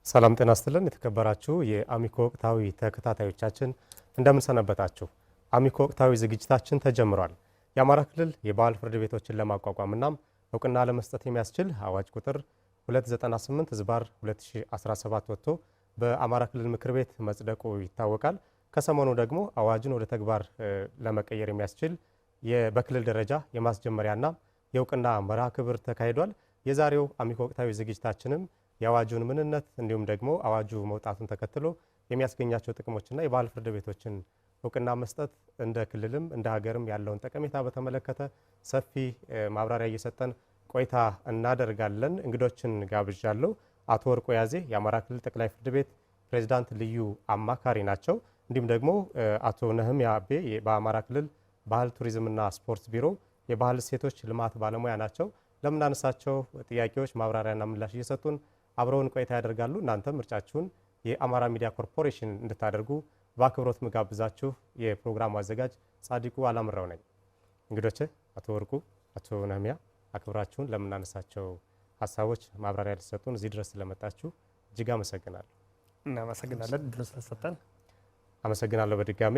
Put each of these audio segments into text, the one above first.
ሰላም ጤና ይስጥልን የተከበራችሁ የአሚኮ ወቅታዊ ተከታታዮቻችን እንደምን ሰነበታችሁ። አሚኮ ወቅታዊ ዝግጅታችን ተጀምሯል። የአማራ ክልል የባህል ፍርድ ቤቶችን ለማቋቋምና እውቅና ለመስጠት የሚያስችል አዋጅ ቁጥር 298/2017 ወጥቶ በአማራ ክልል ምክር ቤት መጽደቁ ይታወቃል። ከሰሞኑ ደግሞ አዋጅን ወደ ተግባር ለመቀየር የሚያስችል በክልል ደረጃ የማስጀመሪያና የእውቅና መርሃ ግብር ተካሂዷል። የዛሬው አሚኮ ወቅታዊ ዝግጅታችንም የአዋጁን ምንነት እንዲሁም ደግሞ አዋጁ መውጣቱን ተከትሎ የሚያስገኛቸው ጥቅሞችና የባህል ፍርድ ቤቶችን እውቅና መስጠት እንደ ክልልም እንደ ሀገርም ያለውን ጠቀሜታ በተመለከተ ሰፊ ማብራሪያ እየሰጠን ቆይታ እናደርጋለን። እንግዶችን ጋብዣለሁ። አቶ ወርቁ ያዜ የአማራ ክልል ጠቅላይ ፍርድ ቤት ፕሬዝዳንት ልዩ አማካሪ ናቸው። እንዲሁም ደግሞ አቶ ነህምያ አቤ በአማራ ክልል ባህል ቱሪዝምና ስፖርት ቢሮ የባህል እሴቶች ልማት ባለሙያ ናቸው። ለምናነሳቸው ጥያቄዎች ማብራሪያና ምላሽ እየሰጡን አብረውን ቆይታ ያደርጋሉ። እናንተም ምርጫችሁን የአማራ ሚዲያ ኮርፖሬሽን እንድታደርጉ በአክብሮት ምጋብዛችሁ የፕሮግራሙ አዘጋጅ ጻድቁ አላምራው ነኝ። እንግዶቼ አቶ ወርቁ፣ አቶ ነህምያ አክብራችሁን ለምናነሳቸው ሀሳቦች ማብራሪያ ልትሰጡን እዚህ ድረስ ስለመጣችሁ እጅግ አመሰግናለሁ። እናመሰግናለን ድረስ ስለሰጠን። አመሰግናለሁ። በድጋሜ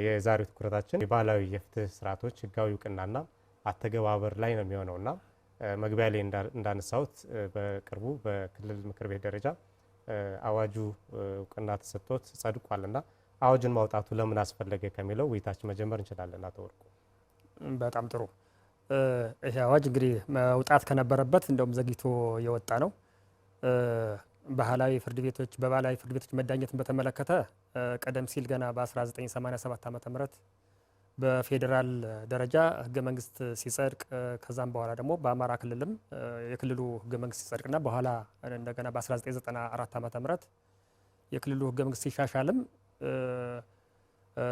የዛሬው ትኩረታችን የባህላዊ የፍትህ ስርዓቶች ህጋዊ እውቅናና አተገባበር ላይ ነው የሚሆነውና መግቢያ ላይ እንዳነሳሁት በቅርቡ በክልል ምክር ቤት ደረጃ አዋጁ እውቅና ተሰጥቶት ጸድቋልና አዋጁን ማውጣቱ ለምን አስፈለገ ከሚለው ውይይታችን መጀመር እንችላለን። አቶ ወርቁ፣ በጣም ጥሩ። ይሄ አዋጅ እንግዲህ መውጣት ከነበረበት እንደውም ዘግይቶ የወጣ ነው። በባህላዊ ፍርድ ቤቶች መዳኘትን በተመለከተ ቀደም ሲል ገና በ1987 ዓ.ም በፌዴራል ደረጃ ህገ መንግስት ሲጸድቅ ከዛም በኋላ ደግሞ በአማራ ክልልም የክልሉ ህገ መንግስት ሲጸድቅና በኋላ እንደገና በ1994 ዓ.ም የክልሉ ህገ መንግስት ሲሻሻልም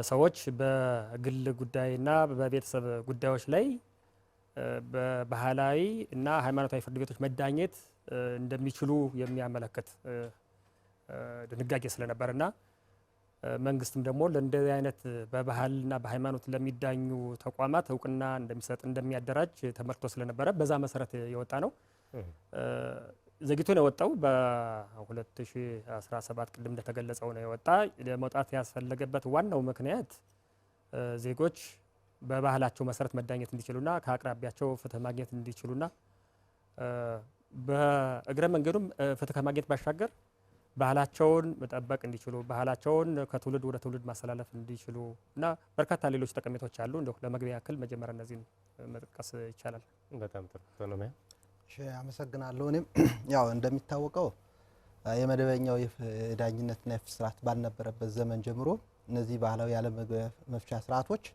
ሰዎች በግል ጉዳይና በቤተሰብ ጉዳዮች ላይ በባህላዊ እና ሃይማኖታዊ ፍርድ ቤቶች መዳኘት እንደሚችሉ የሚያመለክት ድንጋጌ ስለነበርና መንግስትም ደግሞ ለእንደዚህ አይነት በባህልና በሃይማኖት ለሚዳኙ ተቋማት እውቅና እንደሚሰጥ እንደሚያደራጅ ተመርቶ ስለነበረ በዛ መሰረት የወጣ ነው። ዘግይቶ ነው የወጣው። በ2017 ቅድም እንደተገለጸው ነው የወጣ። ለመውጣት ያስፈለገበት ዋናው ምክንያት ዜጎች በባህላቸው መሰረት መዳኘት እንዲችሉና ከአቅራቢያቸው ፍትህ ማግኘት እንዲችሉና በእግረ መንገዱም ፍትህ ከማግኘት ባሻገር ባህላቸውን መጠበቅ እንዲችሉ ባህላቸውን ከትውልድ ወደ ትውልድ ማስተላለፍ እንዲችሉ እና በርካታ ሌሎች ጠቀሜታዎች አሉ። እንደው ለመግቢያ ያክል መጀመሪያ እነዚህን መጥቀስ ይቻላል። በጣም ጥሩ ነው። እሺ፣ አመሰግናለሁ። እኔም ያው እንደሚታወቀው የመደበኛው የዳኝነትና የፍትህ ስርዓት ባልነበረበት ዘመን ጀምሮ እነዚህ ባህላዊ ያለ መፍቻ ስርዓቶች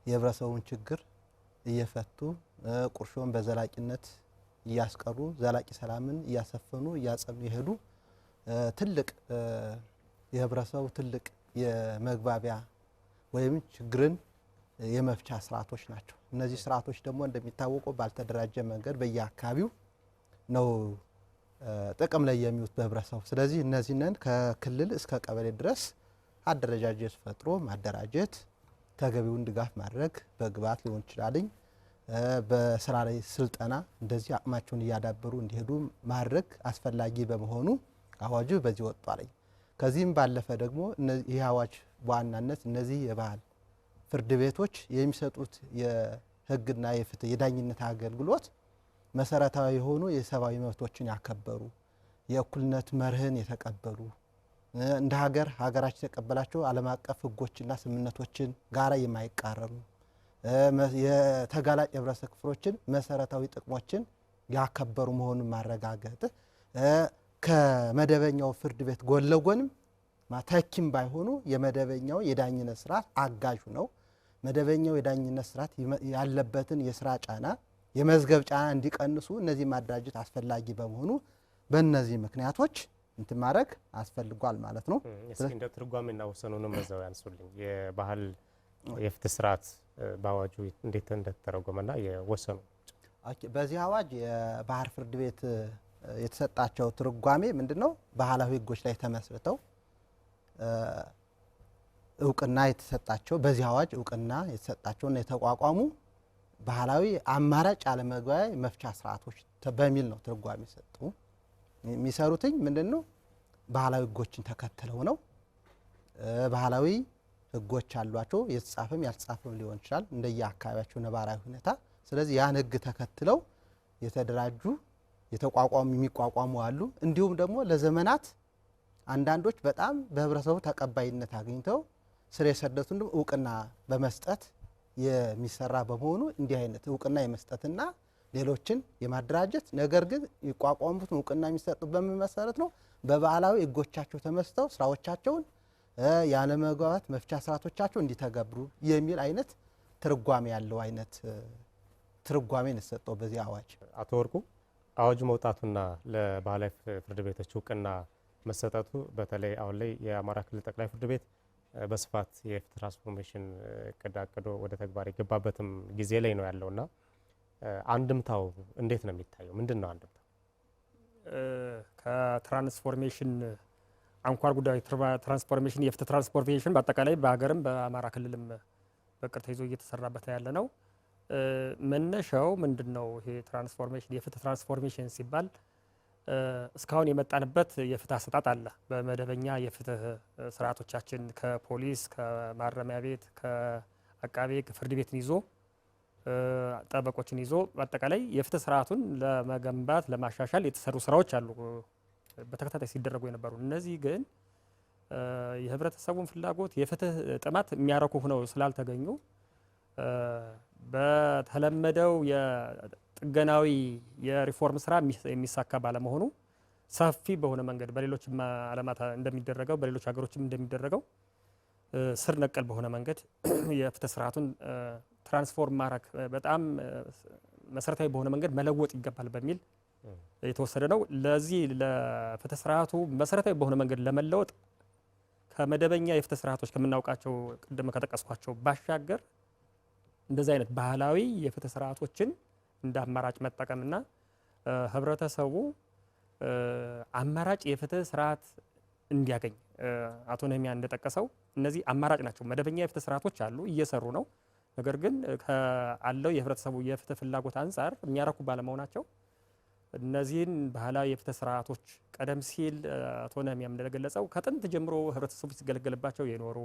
የህብረተሰቡን ችግር እየፈቱ ቁርሾን በዘላቂነት እያስቀሩ ዘላቂ ሰላምን እያሰፈኑ እያጸኑ የሄዱ ትልቅ የህብረተሰቡ ትልቅ የመግባቢያ ወይም ችግርን የመፍቻ ስርዓቶች ናቸው። እነዚህ ስርዓቶች ደግሞ እንደሚታወቀው ባልተደራጀ መንገድ በየአካባቢው ነው ጥቅም ላይ የሚውሉት በህብረተሰቡ። ስለዚህ እነዚህን ከክልል እስከ ቀበሌ ድረስ አደረጃጀት ፈጥሮ ማደራጀት፣ ተገቢውን ድጋፍ ማድረግ በግብዓት ሊሆን ይችላልኝ በስራ ላይ ስልጠና እንደዚህ አቅማቸውን እያዳበሩ እንዲሄዱ ማድረግ አስፈላጊ በመሆኑ አዋጁ በዚህ ወጥቷል። ከዚህም ባለፈ ደግሞ ይህ አዋጅ በዋናነት እነዚህ የባህል ፍርድ ቤቶች የሚሰጡት የህግና የፍትህ የዳኝነት አገልግሎት መሰረታዊ የሆኑ የሰብአዊ መብቶችን ያከበሩ የእኩልነት መርህን የተቀበሉ እንደ ሀገራችን የተቀበላቸው ዓለም አቀፍ ህጎችና ስምምነቶችን ጋራ የማይቃረኑ የተጋላጭ የህብረተሰብ ክፍሎችን መሰረታዊ ጥቅሞችን ያከበሩ መሆኑን ማረጋገጥ ከመደበኛው ፍርድ ቤት ጎን ለጎንም ተኪም ባይሆኑ የመደበኛው የዳኝነት ስርዓት አጋዡ ነው። መደበኛው የዳኝነት ስርዓት ያለበትን የስራ ጫና የመዝገብ ጫና እንዲቀንሱ እነዚህ ማደራጀት አስፈላጊ በመሆኑ በእነዚህ ምክንያቶች እንትን ማድረግ አስፈልጓል ማለት ነው። እስኪ እንደ ትርጓሜና ወሰኑንም በዛው ያንሱልኝ። የባህል የፍትህ ስርዓት በአዋጁ እንዴት እንደተተረጎመና የወሰኑ በዚህ አዋጅ የባህር ፍርድ ቤት የተሰጣቸው ትርጓሜ ምንድነው? ባህላዊ ህጎች ላይ ተመስርተው እውቅና የተሰጣቸው በዚህ አዋጅ እውቅና የተሰጣቸውና የተቋቋሙ ባህላዊ አማራጭ አለመግባቢያ መፍቻ ስርዓቶች በሚል ነው ትርጓሜ ሰጡ። የሚሰሩትኝ ምንድነው? ባህላዊ ህጎችን ተከትለው ነው። ባህላዊ ህጎች አሏቸው፣ የተጻፈም ያልተጻፈም ሊሆን ይችላል እንደየ አካባቢያቸው ነባራዊ ሁኔታ። ስለዚህ ያን ህግ ተከትለው የተደራጁ የተቋቋሙ የሚቋቋሙ አሉ። እንዲሁም ደግሞ ለዘመናት አንዳንዶች በጣም በህብረተሰቡ ተቀባይነት አግኝተው ስር የሰደቱን እውቅና በመስጠት የሚሰራ በመሆኑ እንዲህ አይነት እውቅና የመስጠትና ሌሎችን የማደራጀት ነገር ግን ይቋቋሙት እውቅና የሚሰጡት በምን መሰረት ነው? በባህላዊ ህጎቻቸው ተመስጠው ስራዎቻቸውን ያለመግባባት መፍቻ ስርዓቶቻቸው እንዲተገብሩ የሚል አይነት ትርጓሜ ያለው አይነት ትርጓሜ ነው የተሰጠው በዚህ አዋጅ። አቶ ወርቁ አዋጁ መውጣቱና ለባህላዊ ፍርድ ቤቶች እውቅና መሰጠቱ በተለይ አሁን ላይ የአማራ ክልል ጠቅላይ ፍርድ ቤት በስፋት የፍትህ ትራንስፎርሜሽን እቅድ አቅዶ ወደ ተግባር የገባበትም ጊዜ ላይ ነው ያለውና አንድምታው እንዴት ነው የሚታየው? ምንድን ነው አንድምታው? ከትራንስፎርሜሽን አንኳር ጉዳዮች ትራንስፎርሜሽን የፍትህ ትራንስፎርሜሽን በአጠቃላይ በሀገርም በአማራ ክልልም በቅር ተይዞ እየተሰራበት ያለ ነው። መነሻው ምንድን ነው? ይሄ ትራንስፎርሜሽን የፍትህ ትራንስፎርሜሽን ሲባል እስካሁን የመጣንበት የፍትህ አሰጣጥ አለ። በመደበኛ የፍትህ ስርዓቶቻችን ከፖሊስ፣ ከማረሚያ ቤት፣ ከአቃቤ ሕግ ፍርድ ቤትን ይዞ ጠበቆችን ይዞ በአጠቃላይ የፍትህ ስርዓቱን ለመገንባት ለማሻሻል የተሰሩ ስራዎች አሉ በተከታታይ ሲደረጉ የነበሩ። እነዚህ ግን የህብረተሰቡን ፍላጎት የፍትህ ጥማት የሚያረኩ ሆነው ስላልተገኙ በተለመደው የጥገናዊ የሪፎርም ስራ የሚሳካ ባለመሆኑ ሰፊ በሆነ መንገድ በሌሎች ዓለማት እንደሚደረገው በሌሎች ሀገሮችም እንደሚደረገው ስር ነቀል በሆነ መንገድ የፍትህ ስርዓቱን ትራንስፎርም ማድረግ በጣም መሰረታዊ በሆነ መንገድ መለወጥ ይገባል በሚል የተወሰደ ነው። ለዚህ ለፍትህ ስርዓቱ መሰረታዊ በሆነ መንገድ ለመለወጥ ከመደበኛ የፍትህ ስርዓቶች ከምናውቃቸው ቅድም ከጠቀስኳቸው ባሻገር እንደዚህ አይነት ባህላዊ የፍትህ ስርዓቶችን እንደ አማራጭ መጠቀምና ህብረተሰቡ አማራጭ የፍትህ ስርዓት እንዲያገኝ አቶ ነህሚያ እንደጠቀሰው እነዚህ አማራጭ ናቸው። መደበኛ የፍትህ ስርዓቶች አሉ፣ እየሰሩ ነው። ነገር ግን ካለው የህብረተሰቡ የፍትህ ፍላጎት አንጻር የሚያረኩ ባለመሆናቸው እነዚህን ባህላዊ የፍትህ ስርዓቶች ቀደም ሲል አቶ ነህሚያም እንደገለጸው ከጥንት ጀምሮ ህብረተሰቡ ሲገለገልባቸው የኖሩ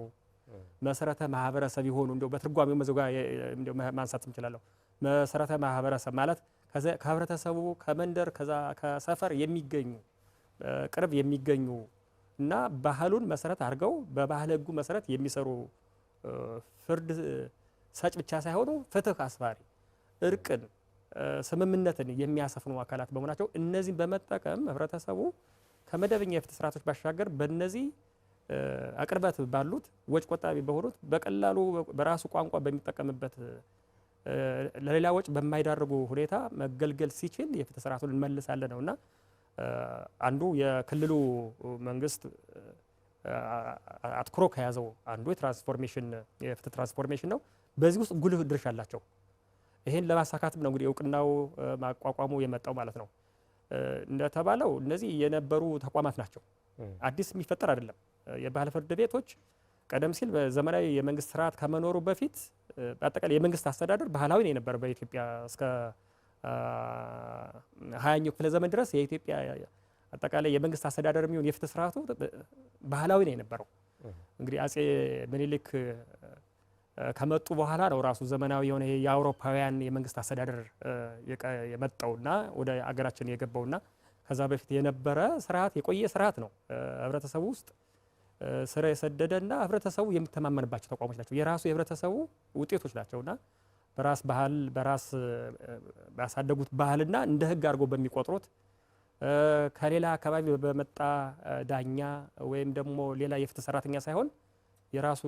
መሰረተ ማህበረሰብ የሆኑ እንደው በትርጓሜው መዘጋ እንደው ማንሳት እንችላለን። መሰረተ ማህበረሰብ ማለት ከህብረተሰቡ ከመንደር ከሰፈር የሚገኙ ቅርብ የሚገኙ እና ባህሉን መሰረት አድርገው በባህል ህጉ መሰረት የሚሰሩ ፍርድ ሰጭ ብቻ ሳይሆኑ ፍትህ አስፋሪ፣ እርቅን፣ ስምምነትን የሚያሰፍኑ አካላት በመሆናቸው እነዚህን በመጠቀም ህብረተሰቡ ከመደበኛ የፍትህ ስርዓቶች ባሻገር በእነዚህ አቅርበት ባሉት ወጭ ቆጣቢ በሆኑት በቀላሉ በራሱ ቋንቋ በሚጠቀምበት ለሌላ ወጭ በማይዳርጉ ሁኔታ መገልገል ሲችል የፍትህ ስርዓቱን እንመልሳለን ነውና አንዱ የክልሉ መንግስት አትኩሮ ከያዘው አንዱ የትራንስፎርሜሽን የፍትህ ትራንስፎርሜሽን ነው። በዚህ ውስጥ ጉልህ ድርሻ አላቸው። ይሄን ለማሳካትም ነው እንግዲህ እውቅናው ማቋቋሙ የመጣው ማለት ነው። እንደተባለው እነዚህ የነበሩ ተቋማት ናቸው። አዲስ የሚፈጠር አይደለም። የባህል ፍርድ ቤቶች ቀደም ሲል በዘመናዊ የመንግስት ስርዓት ከመኖሩ በፊት በአጠቃላይ የመንግስት አስተዳደር ባህላዊ ነው የነበረ። በኢትዮጵያ እስከ 20ኛው ክፍለ ዘመን ድረስ የኢትዮጵያ አጠቃላይ የመንግስት አስተዳደር የሚሆን የፍትህ ስርዓቱ ባህላዊ ነው የነበረው። እንግዲህ አጼ ምኒልክ ከመጡ በኋላ ነው ራሱ ዘመናዊ የሆነ የአውሮፓውያን የመንግስት አስተዳደር የመጣውና ወደ አገራችን የገባውና ከዛ በፊት የነበረ ስርዓት የቆየ ስርዓት ነው። ህብረተሰቡ ውስጥ ስራ የሰደደና ህብረተሰቡ የሚተማመንባቸው ተቋሞች ናቸው። የራሱ የህብረተሰቡ ውጤቶች ናቸውና በራስ ባህል በራስ ባሳደጉት ባህልና እንደ ህግ አድርጎ በሚቆጥሩት ከሌላ አካባቢ በመጣ ዳኛ ወይም ደግሞ ሌላ የፍትህ ሰራተኛ ሳይሆን የራሱ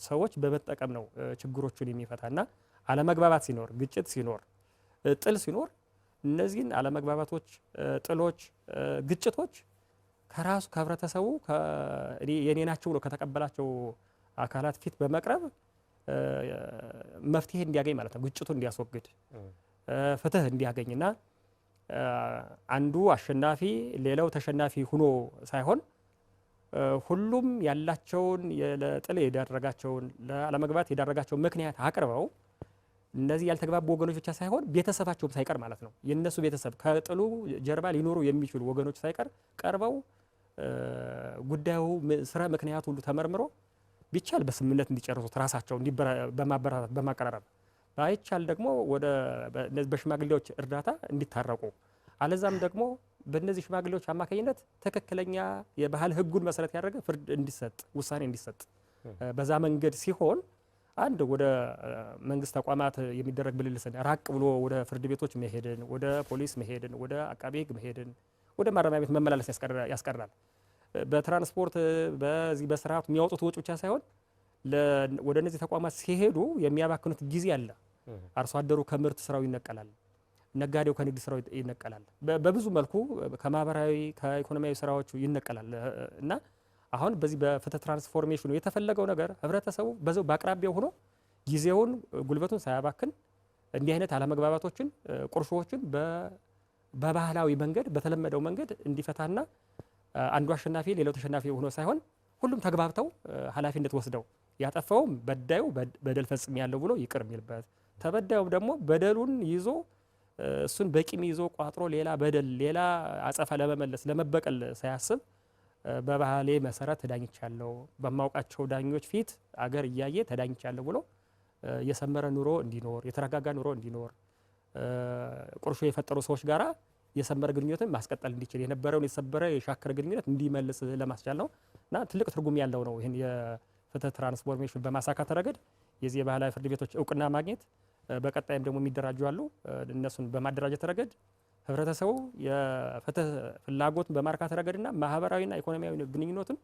ሰዎች በመጠቀም ነው ችግሮቹን የሚፈታና አለመግባባት ሲኖር፣ ግጭት ሲኖር፣ ጥል ሲኖር እነዚህን አለመግባባቶች፣ ጥሎች፣ ግጭቶች ከራሱ ከህብረተሰቡ የኔ ናቸው ብሎ ከተቀበላቸው አካላት ፊት በመቅረብ መፍትሄ እንዲያገኝ ማለት ነው። ግጭቱን እንዲያስወግድ ፍትህ እንዲያገኝና አንዱ አሸናፊ ሌላው ተሸናፊ ሆኖ ሳይሆን ሁሉም ያላቸውን ለጥል የዳረጋቸውን ለአለመግባባት የዳረጋቸውን ምክንያት አቅርበው እነዚህ ያልተግባቡ ወገኖች ብቻ ሳይሆን ቤተሰባቸውም ሳይቀር ማለት ነው የነሱ ቤተሰብ ከጥሉ ጀርባ ሊኖሩ የሚችሉ ወገኖች ሳይቀር ቀርበው ጉዳዩ ስራ ምክንያቱ ሁሉ ተመርምሮ ቢቻል በስምምነት እንዲጨርሱት ራሳቸው በማቀራረብ ባይቻል ደግሞ ወደ በሽማግሌዎች እርዳታ እንዲታረቁ አለዛም ደግሞ በእነዚህ ሽማግሌዎች አማካኝነት ትክክለኛ የባህል ህጉን መሰረት ያደረገ ፍርድ እንዲሰጥ ውሳኔ እንዲሰጥ በዛ መንገድ ሲሆን አንድ ወደ መንግስት ተቋማት የሚደረግ ብልልስን ራቅ ብሎ ወደ ፍርድ ቤቶች መሄድን፣ ወደ ፖሊስ መሄድን፣ ወደ አቃቤ ህግ መሄድን፣ ወደ ማረሚያ ቤት መመላለስ ያስቀራል። በትራንስፖርት በዚህ በስርዓቱ የሚያወጡት ወጪ ብቻ ሳይሆን ወደ እነዚህ ተቋማት ሲሄዱ የሚያባክኑት ጊዜ አለ። አርሶ አደሩ ከምርት ስራው ይነቀላል፣ ነጋዴው ከንግድ ስራው ይነቀላል፣ በብዙ መልኩ ከማህበራዊ ከኢኮኖሚያዊ ስራዎቹ ይነቀላል እና አሁን በዚህ በፍትህ ትራንስፎርሜሽኑ የተፈለገው ነገር ህብረተሰቡ በዛው በአቅራቢያው ሆኖ ጊዜውን ጉልበቱን ሳያባክን እንዲህ አይነት አለመግባባቶችን ቁርሾዎችን በባህላዊ መንገድ በተለመደው መንገድ እንዲፈታና አንዱ አሸናፊ ሌላው ተሸናፊ ሆኖ ሳይሆን ሁሉም ተግባብተው ኃላፊነት ወስደው ያጠፋውም በዳዩ በደል ፈጽም ያለው ብሎ ይቅር የሚልበት ተበዳዩም ደግሞ በደሉን ይዞ እሱን በቂም ይዞ ቋጥሮ ሌላ በደል ሌላ አጸፋ ለመመለስ ለመበቀል ሳያስብ በባህሌ መሰረት ተዳኝቻለሁ በማውቃቸው ዳኞች ፊት አገር እያየ ተዳኝቻለሁ ብሎ የሰመረ ኑሮ እንዲኖር የተረጋጋ ኑሮ እንዲኖር ቁርሾ የፈጠሩ ሰዎች ጋራ የሰመረ ግንኙነትን ማስቀጠል እንዲችል የነበረውን የተሰበረ የሻከረ ግንኙነት እንዲመልስ ለማስቻል ነው እና ትልቅ ትርጉም ያለው ነው። ይህን የፍትህ ትራንስፎርሜሽን በማሳካት ረገድ የዚህ የባህላዊ ፍርድ ቤቶች እውቅና ማግኘት በቀጣይም ደግሞ የሚደራጁ አሉ። እነሱን በማደራጀት ረገድ ህብረተሰቡ የፍትህ ፍላጎትን በማርካት ረገድና ማህበራዊና ኢኮኖሚያዊ ግንኙነትን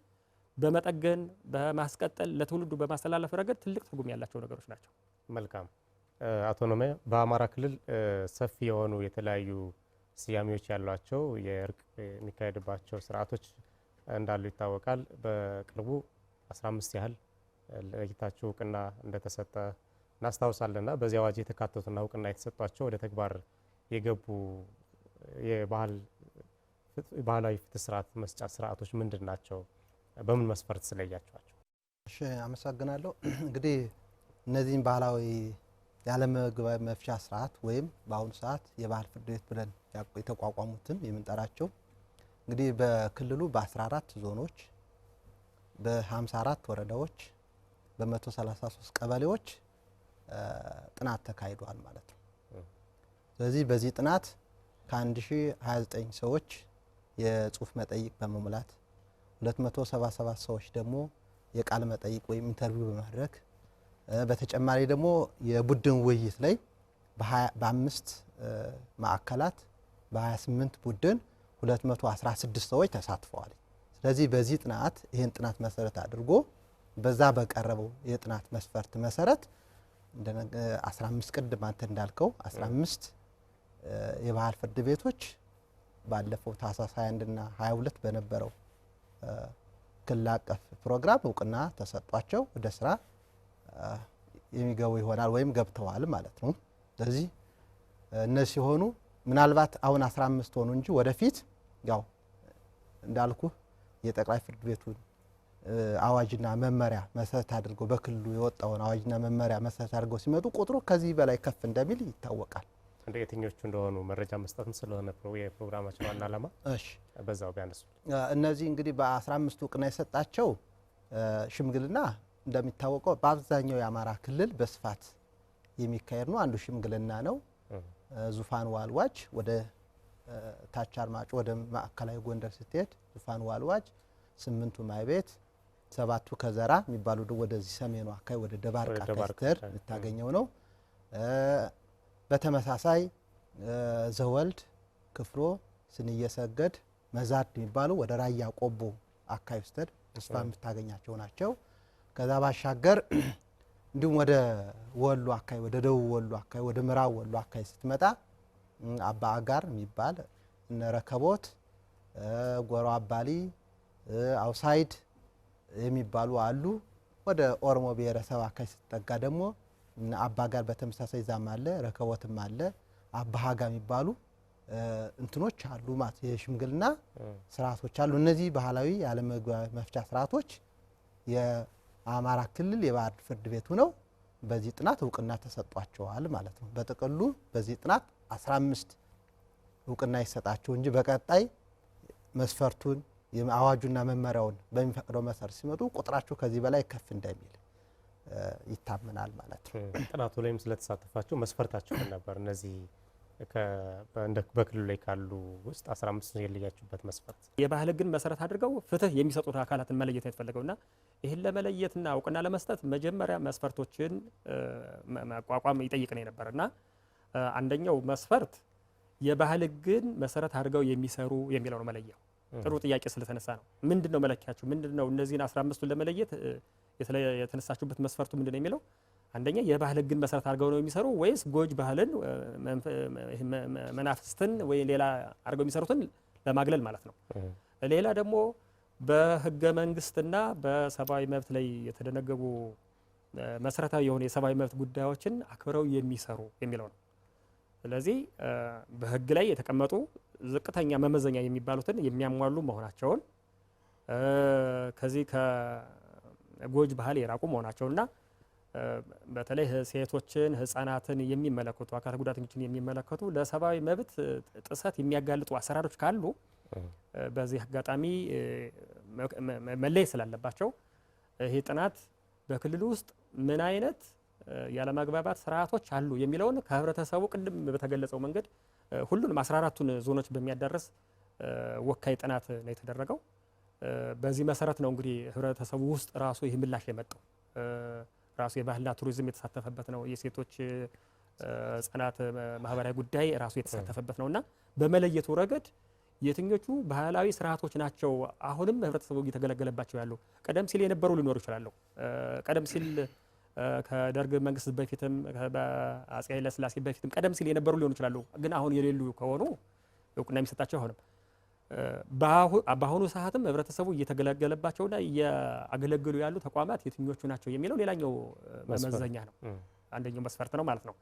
በመጠገን በማስቀጠል ለትውልዱ በማስተላለፍ ረገድ ትልቅ ትርጉም ያላቸው ነገሮች ናቸው። መልካም አቶ ኖሜ፣ በአማራ ክልል ሰፊ የሆኑ የተለያዩ ስያሜዎች ያሏቸው የእርቅ የሚካሄድባቸው ስርዓቶች እንዳሉ ይታወቃል። በቅርቡ 15 ያህል ለይታችሁ እውቅና እንደተሰጠ እናስታውሳለንና በዚህ አዋጅ የተካተቱና እውቅና የተሰጧቸው ወደ ተግባር የገቡ የባህላዊ ፍትህ ስርዓት መስጫ ስርዓቶች ምንድን ናቸው? በምን መስፈርት ስለያቸዋቸው? እሺ፣ አመሰግናለሁ። እንግዲህ እነዚህን ባህላዊ ያለመግባባት መፍቻ ስርዓት ወይም በአሁኑ ሰዓት የባህል ፍርድ ቤት ብለን የተቋቋሙትን የምንጠራቸው እንግዲህ በክልሉ በ14 ዞኖች በ54 ወረዳዎች በ133 ቀበሌዎች ጥናት ተካሂዷል ማለት ነው። ስለዚህ በዚህ ጥናት ከ1029 ሰዎች የጽሁፍ መጠይቅ በመሙላት 277 ሰዎች ደግሞ የቃል መጠይቅ ወይም ኢንተርቪው በማድረግ በተጨማሪ ደግሞ የቡድን ውይይት ላይ በ5 ማዕከላት በ28 ቡድን 216 ሰዎች ተሳትፈዋል። ስለዚህ በዚህ ጥናት ይህን ጥናት መሰረት አድርጎ በዛ በቀረበው የጥናት መስፈርት መሰረት 15 ቅድም አንተ እንዳልከው 15 የባህል ፍርድ ቤቶች ባለፈው ታህሳስ 21 እና 22 በነበረው ክልል አቀፍ ፕሮግራም እውቅና ተሰጧቸው ወደ ስራ የሚገቡ ይሆናል ወይም ገብተዋል ማለት ነው። ስለዚህ እነዚህ ሲሆኑ ምናልባት አሁን 15 ሆኑ እንጂ ወደፊት ያው እንዳልኩ የጠቅላይ ፍርድ ቤቱን አዋጅና መመሪያ መሰረት አድርገው በክልሉ የወጣውን አዋጅና መመሪያ መሰረት አድርገው ሲመጡ ቁጥሩ ከዚህ በላይ ከፍ እንደሚል ይታወቃል። እንደ የትኞቹ እንደሆኑ መረጃ መስጠትም ስለሆነ የፕሮግራማችን ዋና ዓላማ እሺ በዛው ቢያነሱ እነዚህ እንግዲህ በ15 እውቅና የሰጣቸው ሽምግልና እንደሚታወቀው በአብዛኛው የአማራ ክልል በስፋት የሚካሄድ ነው። አንዱ ሽምግልና ነው። ዙፋን ዋልዋጅ ወደ ታች አርማጭሆ ወደ ማዕከላዊ ጎንደር ስትሄድ ዙፋን ዋልዋጅ፣ 8ቱ ማይቤት፣ 7ቱ ከዘራ የሚባሉ ወደዚህ ሰሜኑ አካባቢ ወደ ደባርቅ አካባቢ ልታገኘው ነው። በተመሳሳይ ዘወልድ፣ ክፍሮ፣ ስንየሰገድ፣ መዛድ የሚባሉ ወደ ራያ ቆቦ አካባቢ ስትሄድ ተስፋ የምታገኛቸው ናቸው። ከዛ ባሻገር እንዲሁም ወደ ወሎ አካባቢ ወደ ደቡብ ወሎ አካባቢ ወደ ምዕራብ ወሎ አካባቢ ስትመጣ አባ አጋር የሚባል እነ ረከቦት፣ ጎሮ አባሊ፣ አውሳይድ የሚባሉ አሉ። ወደ ኦሮሞ ብሔረሰብ አካባቢ ስትጠጋ ደግሞ አባ ጋር በተመሳሳይ ዛም አለ፣ ረከቦትም አለ፣ አባ ሀጋ የሚባሉ እንትኖች አሉ ማለት የሽምግልና ስርዓቶች አሉ። እነዚህ ባህላዊ ያለመግባባት መፍቻ ስርዓቶች የአማራ ክልል የባህል ፍርድ ቤቱ ነው በዚህ ጥናት እውቅና ተሰጧቸዋል ማለት ነው። በጥቅሉ በዚህ ጥናት 15 እውቅና ይሰጣቸው እንጂ በቀጣይ መስፈርቱን አዋጁና መመሪያውን በሚፈቅደው መሰረት ሲመጡ ቁጥራቸው ከዚህ በላይ ከፍ እንደሚል ይታመናል ማለት ነው። ጥናቱ ላይም ስለተሳተፋቸው መስፈርታቸው ነበር እነዚህ በክልሉ ላይ ካሉ ውስጥ 15 የለያችሁበት መስፈርት የባህል ሕግን መሰረት አድርገው ፍትህ የሚሰጡት አካላትን መለየት የተፈለገውና ይህን ለመለየትና እውቅና ለመስጠት መጀመሪያ መስፈርቶችን ማቋቋም ይጠይቅ ነው የነበረና አንደኛው መስፈርት የባህል ሕግን መሰረት አድርገው የሚሰሩ የሚለው ነው መለያው። ጥሩ ጥያቄ ስለተነሳ ነው። ምንድነው መለኪያችሁ? ምንድነው እነዚህን 15ቱን ለመለየት የተነሳችሁበት መስፈርቱ ምንድነው የሚለው አንደኛ የባህል ሕግን መሰረት አድርገው ነው የሚሰሩ ወይስ ጎጅ ባህልን መናፍስትን ወይ ሌላ አድርገው የሚሰሩትን ለማግለል ማለት ነው። ሌላ ደግሞ በህገ መንግስትና በሰብአዊ መብት ላይ የተደነገጉ መሰረታዊ የሆኑ የሰብአዊ መብት ጉዳዮችን አክብረው የሚሰሩ የሚለው ነው። ስለዚህ በህግ ላይ የተቀመጡ ዝቅተኛ መመዘኛ የሚባሉትን የሚያሟሉ መሆናቸውን ከዚህ ከጎጅ ባህል የራቁ መሆናቸውና በተለይ ሴቶችን፣ ህፃናትን የሚመለከቱ አካል ጉዳተኞችን የሚመለከቱ ለሰብአዊ መብት ጥሰት የሚያጋልጡ አሰራሮች ካሉ በዚህ አጋጣሚ መለየት ስላለባቸው ይሄ ጥናት በክልሉ ውስጥ ምን አይነት ያለመግባባት ስርዓቶች አሉ የሚለውን ከህብረተሰቡ ቅድም በተገለጸው መንገድ ሁሉንም 14ቱን ዞኖች በሚያዳርስ ወካይ ጥናት ነው የተደረገው። በዚህ መሰረት ነው እንግዲህ ህብረተሰቡ ውስጥ ራሱ ይህ ምላሽ የመጣው። ራሱ የባህልና ቱሪዝም የተሳተፈበት ነው። የሴቶች ህጻናት ማህበራዊ ጉዳይ ራሱ የተሳተፈበት ነውና በመለየቱ ረገድ የትኞቹ ባህላዊ ስርዓቶች ናቸው አሁንም ህብረተሰቡ እየተገለገለባቸው ያሉ ቀደም ሲል የነበሩ ሊኖሩ ይችላሉ። ቀደም ሲል ከደርግ መንግስት በፊትም በአፄ ኃይለ ሥላሴ በፊትም ቀደም ሲል የነበሩ ሊሆኑ ይችላሉ። ግን አሁን የሌሉ ከሆኑ እውቅና የሚሰጣቸው አይሆንም። በአሁኑ ሰዓትም ህብረተሰቡ እየተገለገለባቸውና እያገለገሉ ያሉ ተቋማት የትኞቹ ናቸው የሚለው ሌላኛው መመዘኛ ነው፣ አንደኛው መስፈርት ነው ማለት ነው።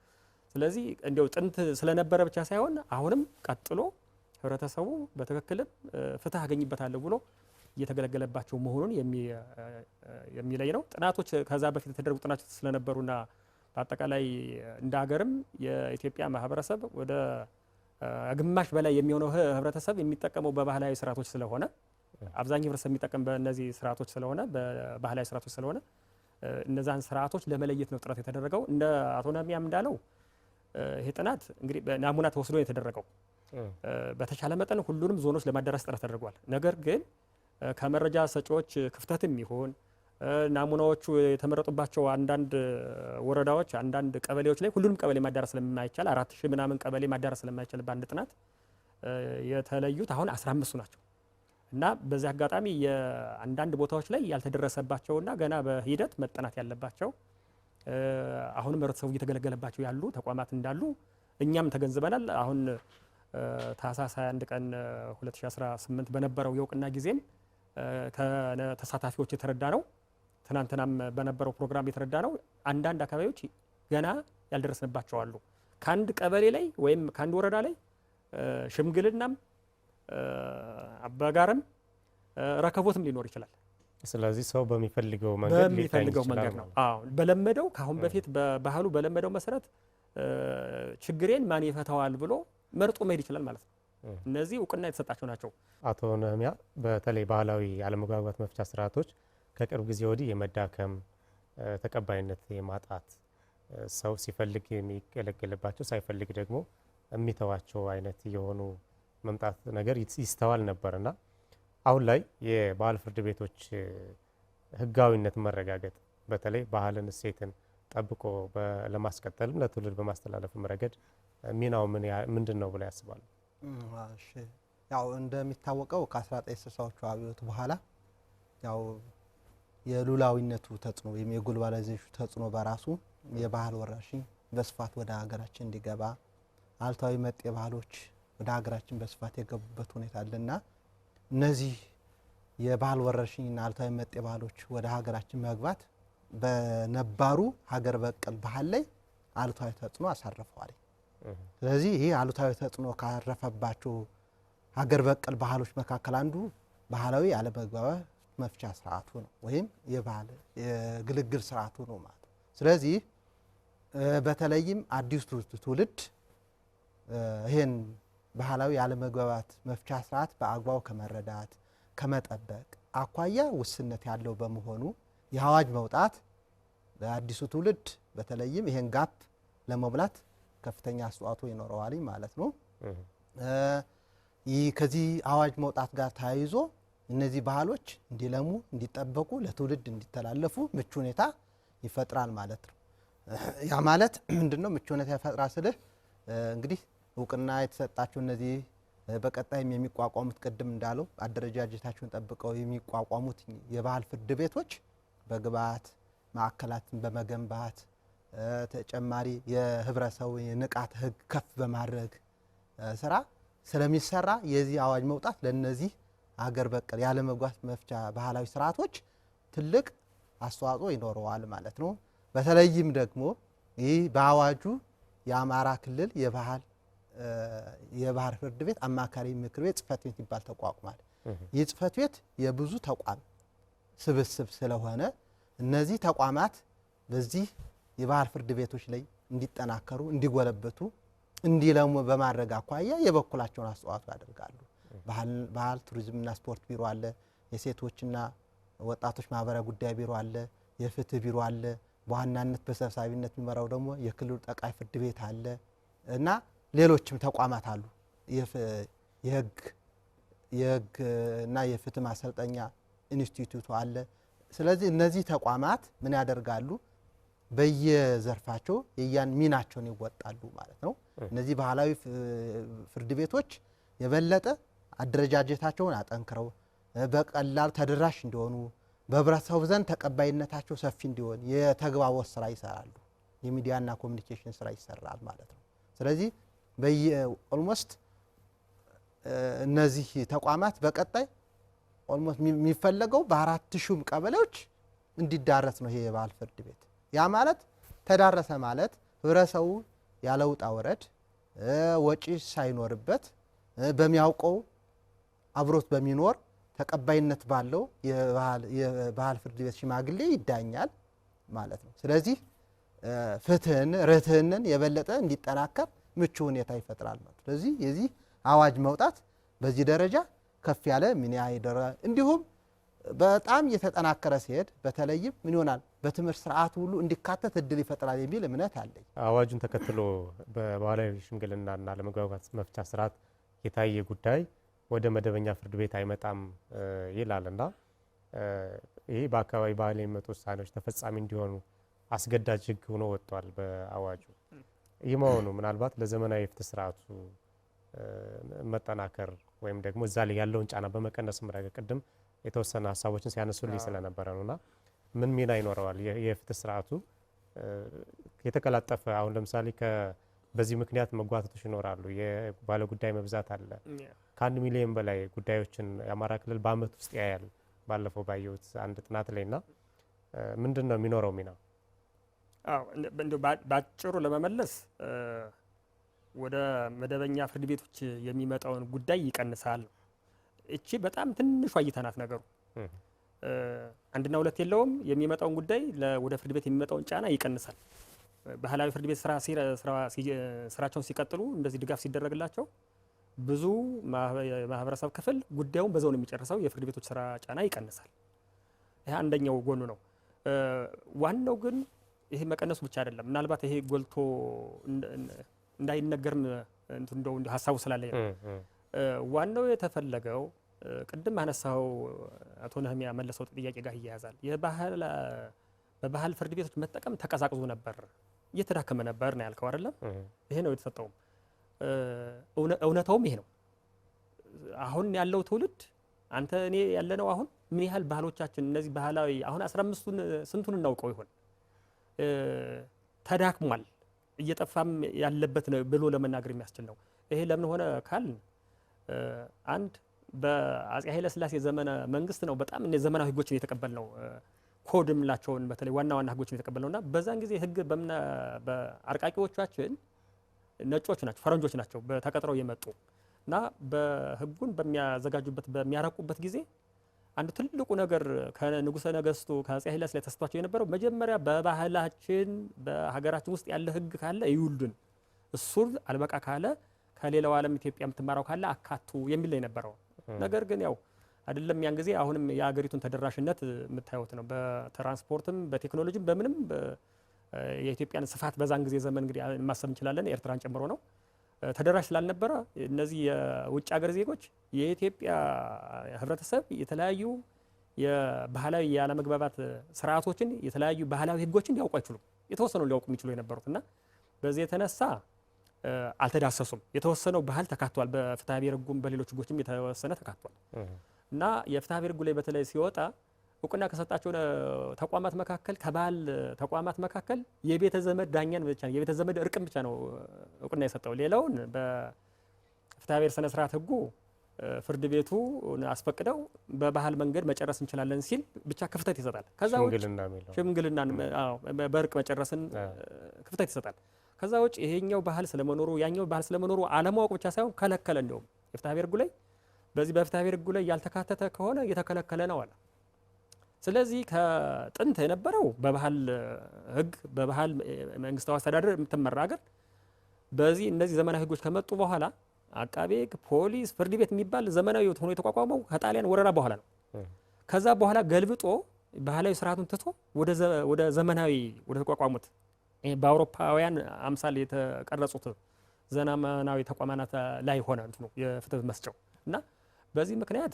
ስለዚህ እንዲያው ጥንት ስለነበረ ብቻ ሳይሆን አሁንም ቀጥሎ ህብረተሰቡ በትክክልም ፍትህ አገኝበታለሁ ብሎ እየተገለገለባቸው መሆኑን የሚለይ ነው። ጥናቶች ከዛ በፊት የተደረጉ ጥናቶች ስለነበሩና በአጠቃላይ እንደ ሀገርም የኢትዮጵያ ማህበረሰብ ወደ ግማሽ በላይ የሚሆነው ህብረተሰብ የሚጠቀመው በባህላዊ ስርዓቶች ስለሆነ አብዛኛው ህብረተሰብ የሚጠቀም በእነዚህ ስርዓቶች ስለሆነ በባህላዊ ስርዓቶች ስለሆነ እነዛን ስርዓቶች ለመለየት ነው ጥረት የተደረገው። እንደ አቶ ነሚያም እንዳለው ይሄ ጥናት እንግዲህ ናሙና ተወስዶ የተደረገው በተቻለ መጠን ሁሉንም ዞኖች ለማዳረስ ጥረት ተደርጓል። ነገር ግን ከመረጃ ሰጪዎች ክፍተትም ይሁን ናሙናዎቹ የተመረጡባቸው አንዳንድ ወረዳዎች፣ አንዳንድ ቀበሌዎች ላይ ሁሉንም ቀበሌ ማዳረስ ስለማይቻል 4000 ምናምን ቀበሌ ማዳረስ ስለማይቻል በአንድ ጥናት የተለዩት አሁን 15ቱ ናቸው እና በዚህ አጋጣሚ የአንዳንድ ቦታዎች ላይ ያልተደረሰባቸውና ገና በሂደት መጠናት ያለባቸው አሁንም ህብረተሰቡ እየተገለገለባቸው ያሉ ተቋማት እንዳሉ እኛም ተገንዝበናል። አሁን ታህሳስ 21 ቀን 2018 በነበረው የእውቅና ጊዜም ከተሳታፊዎች የተረዳ ነው። ትናንትናም በነበረው ፕሮግራም የተረዳ ነው። አንዳንድ አካባቢዎች ገና ያልደረስንባቸው አሉ። ከአንድ ቀበሌ ላይ ወይም ከአንድ ወረዳ ላይ ሽምግልናም አበጋርም ረከቦትም ሊኖር ይችላል። ስለዚህ ሰው በሚፈልገው መንገድ ነው። አዎ በለመደው ከአሁን በፊት በባህሉ በለመደው መሰረት ችግሬን ማን ይፈታዋል ብሎ መርጦ መሄድ ይችላል ማለት ነው። እነዚህ እውቅና የተሰጣቸው ናቸው። አቶ ነህሚያ በተለይ ባህላዊ ያለመግባባት መፍቻ ስርዓቶች ከቅርብ ጊዜ ወዲህ የመዳከም ተቀባይነት የማጣት ሰው ሲፈልግ የሚገለገልባቸው ሳይፈልግ ደግሞ የሚተዋቸው አይነት የሆኑ መምጣት ነገር ይስተዋል ነበርና አሁን ላይ የባህል ፍርድ ቤቶች ህጋዊነት መረጋገጥ በተለይ ባህልን እሴትን ጠብቆ ለማስቀጠልም ለትውልድ በማስተላለፍም ረገድ ሚናው ምንድን ነው ብለው ያስባሉ? እሺ ያው እንደሚታወቀው ከ1960ዎቹ አብዮት በኋላ ያው የሉላዊነቱ ተጽዕኖ ወይም የግሎባላይዜሽኑ ተጽዕኖ በራሱ የባህል ወረርሽኝ በስፋት ወደ ሀገራችን እንዲገባ አልታዊ መጤ ባህሎች ወደ ሀገራችን በስፋት የገቡበት ሁኔታ አለና እነዚህ የባህል ወረርሽኝና አልታዊ መጤ ባህሎች ወደ ሀገራችን መግባት በነባሩ ሀገር በቀል ባህል ላይ አሉታዊ ተጽዕኖ አሳርፈዋል። ስለዚህ ይሄ አሉታዊ ተጽዕኖ ካረፈባቸው ሀገር በቀል ባህሎች መካከል አንዱ ባህላዊ ያለመግባባት መፍቻ ስርዓቱ ነው ወይም የባህል የግልግል ስርዓቱ ነው ማለት ነው። ስለዚህ በተለይም አዲስ ትውልድ ይሄን ባህላዊ ያለመግባባት መፍቻ ስርዓት በአግባቡ ከመረዳት ከመጠበቅ አኳያ ውስንነት ያለው በመሆኑ የአዋጅ መውጣት ለአዲሱ ትውልድ በተለይም ይሄን ጋፕ ለመሙላት ከፍተኛ አስተዋጽኦ ይኖረዋል ማለት ነው። ከዚህ አዋጅ መውጣት ጋር ተያይዞ እነዚህ ባህሎች እንዲለሙ እንዲጠበቁ ለትውልድ እንዲተላለፉ ምቹ ሁኔታ ይፈጥራል ማለት ነው። ያ ማለት ምንድነው? ምቹ ሁኔታ ይፈጥራል ስልህ እንግዲህ እውቅና የተሰጣቸው እነዚህ በቀጣይም የሚቋቋሙት ቅድም እንዳለው አደረጃጀታቸውን ጠብቀው የሚቋቋሙት የባህል ፍርድ ቤቶች በግብዓት ማዕከላትን በመገንባት ተጨማሪ የህብረተሰቡ የንቃተ ህግ ከፍ በማድረግ ስራ ስለሚሰራ የዚህ አዋጅ መውጣት ለነዚህ አገር በቀል ያለ መግባት መፍቻ ባህላዊ ስርዓቶች ትልቅ አስተዋጽኦ ይኖረዋል ማለት ነው። በተለይም ደግሞ ይህ በአዋጁ የአማራ ክልል የባህል ፍርድ ቤት አማካሪ ምክር ቤት ጽሕፈት ቤት ይባል ተቋቁሟል። ይህ ጽሕፈት ቤት የብዙ ተቋም ስብስብ ስለሆነ እነዚህ ተቋማት በዚህ የባህል ፍርድ ቤቶች ላይ እንዲጠናከሩ እንዲጎለበቱ እንዲለሙ በማድረግ አኳያ የበኩላቸውን አስተዋጽኦ ያደርጋሉ። ባህል ቱሪዝምና ስፖርት ቢሮ አለ፣ የሴቶችና ወጣቶች ማህበራዊ ጉዳይ ቢሮ አለ፣ የፍትህ ቢሮ አለ። በዋናነት በሰብሳቢነት የሚመራው ደግሞ የክልሉ ጠቅላይ ፍርድ ቤት አለ እና ሌሎችም ተቋማት አሉ። የህግ እና የፍትህ ማሰልጠኛ ኢንስቲትዩቱ አለ። ስለዚህ እነዚህ ተቋማት ምን ያደርጋሉ? በየዘርፋቸው የያን ሚናቸውን ይወጣሉ ማለት ነው። እነዚህ ባህላዊ ፍርድ ቤቶች የበለጠ አደረጃጀታቸውን አጠንክረው በቀላል ተደራሽ እንዲሆኑ በህብረተሰቡ ዘንድ ተቀባይነታቸው ሰፊ እንዲሆን የተግባቦት ስራ ይሰራሉ። የሚዲያና ኮሚኒኬሽን ስራ ይሰራል ማለት ነው። ስለዚህ ኦልሞስት እነዚህ ተቋማት በቀጣይ ኦልሞስት የሚፈለገው በ4000 ቀበሌዎች እንዲዳረስ ነው ይሄ የባህል ፍርድ ቤት። ያ ማለት ተዳረሰ ማለት ህብረተሰቡ ያለ ውጣ ወረድ ወጪ ሳይኖርበት በሚያውቀው አብሮት በሚኖር ተቀባይነት ባለው የባህል ፍርድ ቤት ሽማግሌ ይዳኛል ማለት ነው። ስለዚህ ርትዕንን የበለጠ እንዲጠናከር ምቹ ሁኔታ ይፈጥራል ማለት ነው። ስለዚህ የዚህ አዋጅ መውጣት በዚህ ደረጃ ከፍ ያለ ምን ያይደረ እንዲሁም በጣም እየተጠናከረ ሲሄድ በተለይም ምን ይሆናል በትምህርት ስርዓቱ ሁሉ እንዲካተት እድል ይፈጥራል የሚል እምነት አለኝ። አዋጁን ተከትሎ በባህላዊ ሽምግልናና ለመግባባት መፍቻ ስርዓት የታየ ጉዳይ ወደ መደበኛ ፍርድ ቤት አይመጣም ይላልና ይሄ በአካባቢ ባህል የሚመጡ ውሳኔዎች ተፈጻሚ እንዲሆኑ አስገዳጅ ህግ ሆኖ ወጥቷል በአዋጁ። ይህ መሆኑ ምናልባት ለዘመናዊ የፍትህ ስርዓቱ መጠናከር ወይም ደግሞ እዛ ላይ ያለውን ጫና በመቀነስ ረገድ ቅድም የተወሰነ ሀሳቦችን ሲያነሱልኝ ስለነበረ ነውና ምን ሚና ይኖረዋል? የፍትህ ስርዓቱ የተቀላጠፈ አሁን ለምሳሌ በዚህ ምክንያት መጓተቶች ይኖራሉ። የባለ ጉዳይ መብዛት አለ። ከ1 ሚሊዮን በላይ ጉዳዮችን የአማራ ክልል በአመት ውስጥ ያያል ባለፈው ባየሁት አንድ ጥናት ላይና ምንድነው የሚኖረው ሚና? እንደው ባጭሩ ለመመለስ ወደ መደበኛ ፍርድ ቤቶች የሚመጣውን ጉዳይ ይቀንሳል። እቺ በጣም ትንሿ እይታ ናት ነገሩ። አንድና ሁለት የለውም። የሚመጣውን ጉዳይ ወደ ፍርድ ቤት የሚመጣውን ጫና ይቀንሳል። ባህላዊ ፍርድ ቤት ስራቸውን ሲቀጥሉ እንደዚህ ድጋፍ ሲደረግላቸው ብዙ ማህበረሰብ ክፍል ጉዳዩን በዛው ነው የሚጨርሰው። የፍርድ ቤቶች ስራ ጫና ይቀንሳል። ይሄ አንደኛው ጎኑ ነው። ዋናው ግን ይሄ መቀነሱ ብቻ አይደለም። ምናልባት ይሄ ጎልቶ እንዳይነገርም እንደው ሀሳቡ ስላለኝ ነው። ዋናው የተፈለገው ቅድም አነሳው አቶ ነህሚያ መለሰው ጥያቄ ጋር ይያያዛል። በባህል ፍርድ ቤቶች መጠቀም ተቀዛቅዞ ነበር፣ እየተዳከመ ነበር ነው ያልከው አይደለም? ይሄ ነው የተሰጠው። እውነታውም ይሄ ነው። አሁን ያለው ትውልድ አንተ እኔ ያለነው አሁን ምን ያህል ባህሎቻችን እነዚህ ባህላዊ አሁን 15ቱን ስንቱን እናውቀው ይሆን? ተዳክሟል፣ እየጠፋም ያለበት ነው ብሎ ለመናገር የሚያስችል ነው። ይሄ ለምን ሆነ ካል አንድ በአፄ ኃይለ ሥላሴ ዘመነ መንግስት ነው በጣም እነ ዘመናዊ ህጎችን የተቀበልነው ኮድ ምላቸውን በተለይ ዋና ዋና ህጎችን የተቀበልነውና በዛን ጊዜ ህግ በአርቃቂዎቻችን ነጮች ናቸው፣ ፈረንጆች ናቸው ተቀጥረው የመጡ እና በህጉን በሚያዘጋጁበት በሚያረቁበት ጊዜ አንድ ትልቁ ነገር ከንጉሠ ነገስቱ ከአፄ ኃይለ ሥላሴ ተሰጥቷቸው የነበረው መጀመሪያ በባህላችን በሀገራችን ውስጥ ያለ ህግ ካለ ይውሉን፣ እሱን አልበቃ ካለ ከሌላው ዓለም ኢትዮጵያ የምትማራው ካለ አካቱ የሚል ነው የነበረው። ነገር ግን ያው አይደለም ያን ጊዜ አሁንም የሀገሪቱን ተደራሽነት የምታዩት ነው። በትራንስፖርትም በቴክኖሎጂም በምንም የኢትዮጵያን ስፋት በዛን ጊዜ ዘመን እንግዲህ ማሰብ እንችላለን፣ ኤርትራን ጨምሮ ነው። ተደራሽ ስላልነበረ እነዚህ የውጭ ሀገር ዜጎች የኢትዮጵያ ህብረተሰብ የተለያዩ የባህላዊ ያለመግባባት ስርዓቶችን የተለያዩ ባህላዊ ህጎችን ሊያውቁ አይችሉም። የተወሰኑ ሊያውቁ የሚችሉ የነበሩት እና በዚህ የተነሳ አልተዳሰሱም። የተወሰነው ባህል ተካቷል። በፍትሐ ብሔር ህጉም በሌሎች ህጎችም የተወሰነ ተካቷል እና የፍትሐ ብሔር ህጉ ላይ በተለይ ሲወጣ እውቅና ከሰጣቸው ተቋማት መካከል ከባህል ተቋማት መካከል የቤተ ዘመድ ዳኛን ብቻ የቤተ ዘመድ እርቅን ብቻ ነው እውቅና የሰጠው። ሌላውን በፍትሐ ብሔር ስነ ስርዓት ህጉ ፍርድ ቤቱ አስፈቅደው በባህል መንገድ መጨረስ እንችላለን ሲል ብቻ ክፍተት ይሰጣል። ከዛ ውጭ ሽምግልና በእርቅ መጨረስን ክፍተት ይሰጣል። ከዛ ውጭ ይሄኛው ባህል ስለመኖሩ ያኛው ባህል ስለመኖሩ አለማወቅ ብቻ ሳይሆን ከለከለ። እንደውም የፍትሐ ብሔር ህጉ ላይ በዚህ በፍትሐ ብሔር ህጉ ላይ ያልተካተተ ከሆነ የተከለከለ ነው አለ። ስለዚህ ከጥንት የነበረው በባህል ህግ በባህል መንግስታዊ አስተዳደር የምትመራ ሀገር በዚህ እነዚህ ዘመናዊ ህጎች ከመጡ በኋላ አቃቤ ህግ፣ ፖሊስ፣ ፍርድ ቤት የሚባል ዘመናዊ ሆኖ የተቋቋመው ከጣሊያን ወረራ በኋላ ነው። ከዛ በኋላ ገልብጦ ባህላዊ ስርዓቱን ትቶ ወደ ዘመናዊ ወደ ተቋቋሙት በአውሮፓውያን አምሳል የተቀረጹት ዘመናዊ ተቋማት ላይ ሆነ እንትኑ የፍትህ መስጫው እና በዚህ ምክንያት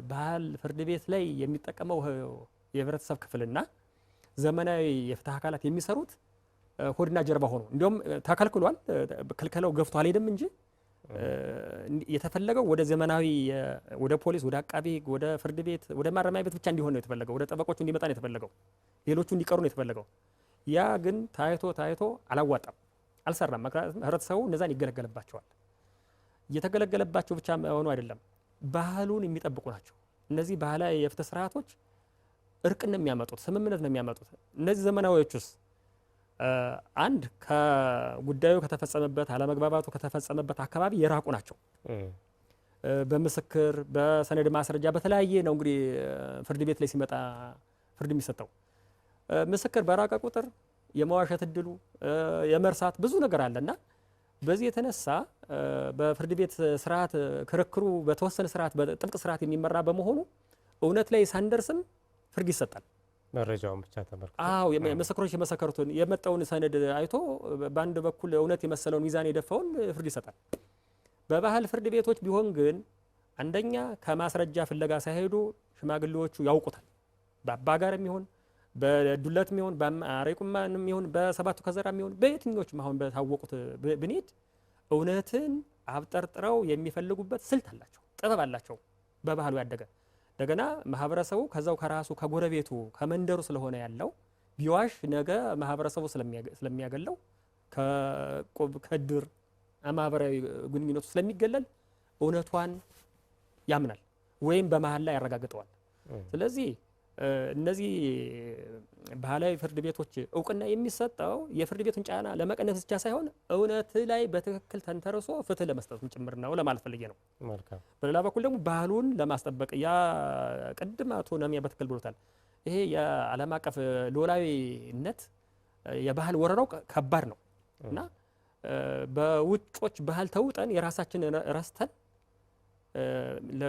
ባህል ፍርድ ቤት ላይ የሚጠቀመው የህብረተሰብ ክፍልና ዘመናዊ የፍትህ አካላት የሚሰሩት ሆድና ጀርባ ሆኖ እንዲሁም ተከልክሏል። ክልከላው ገፍቶ አልሄድም እንጂ የተፈለገው ወደ ዘመናዊ ወደ ፖሊስ፣ ወደ አቃቤ ህግ፣ ወደ ፍርድ ቤት፣ ወደ ማረሚያ ቤት ብቻ እንዲሆን ነው የተፈለገው። ወደ ጠበቆቹ እንዲመጣ ነው የተፈለገው። ሌሎቹ እንዲቀሩ ነው የተፈለገው። ያ ግን ታይቶ አላዋጣም፣ አልሰራም። ምክንያቱም ህብረተሰቡ እነዛን ይገለገልባቸዋል። እየተገለገለባቸው ብቻ ሆኖ አይደለም ባህሉን የሚጠብቁ ናቸው። እነዚህ ባህላዊ የፍትህ ስርዓቶች እርቅ ነው የሚያመጡት፣ ስምምነት ነው የሚያመጡት። እነዚህ ዘመናዊዎቹስ አንድ ከጉዳዩ ከተፈጸመበት አለመግባባቱ ከተፈጸመበት አካባቢ የራቁ ናቸው። በምስክር በሰነድ ማስረጃ በተለያየ ነው እንግዲህ ፍርድ ቤት ላይ ሲመጣ ፍርድ የሚሰጠው። ምስክር በራቀ ቁጥር የመዋሸት እድሉ የመርሳት ብዙ ነገር አለና በዚህ የተነሳ በፍርድ ቤት ስርዓት ክርክሩ በተወሰነ ስርዓት በጥብቅ ስርዓት የሚመራ በመሆኑ እውነት ላይ ሳንደርስም ፍርድ ይሰጣል። መረጃውን ብቻ ተመርኩ። ምስክሮች የመሰከሩትን የመጣውን ሰነድ አይቶ በአንድ በኩል እውነት የመሰለውን ሚዛን የደፋውን ፍርድ ይሰጣል። በባህል ፍርድ ቤቶች ቢሆን ግን አንደኛ ከማስረጃ ፍለጋ ሳይሄዱ ሽማግሌዎቹ ያውቁታል። በአባጋርም ይሁን በዱለትም ይሁን በአሬቁማንም ይሁን በሰባቱ ከዘራም ይሁን በየትኞቹም አሁን በታወቁት ብንሄድ እውነትን አብጠርጥረው የሚፈልጉበት ስልት አላቸው፣ ጥበብ አላቸው። በባህሉ ያደገ እንደገና ማህበረሰቡ ከዛው ከራሱ ከጎረቤቱ ከመንደሩ ስለሆነ ያለው ቢዋሽ ነገ ማህበረሰቡ ስለሚያገለው ከድር ማህበራዊ ግንኙነቱ ስለሚገለል እውነቷን ያምናል ወይም በመሀል ላይ ያረጋግጠዋል። ስለዚህ እነዚህ ባህላዊ ፍርድ ቤቶች እውቅና የሚሰጠው የፍርድ ቤቱን ጫና ለመቀነስ ብቻ ሳይሆን እውነት ላይ በትክክል ተንተርሶ ፍትህ ለመስጠት ጭምር ነው ለማለት ፈልጌ ነው። በሌላ በኩል ደግሞ ባህሉን ለማስጠበቅ ያ ቅድም አቶ ነሚያ በትክክል ብሎታል። ይሄ የዓለም አቀፍ ሉዓላዊነት የባህል ወረራው ከባድ ነው እና በውጮች ባህል ተውጠን የራሳችን ረስተን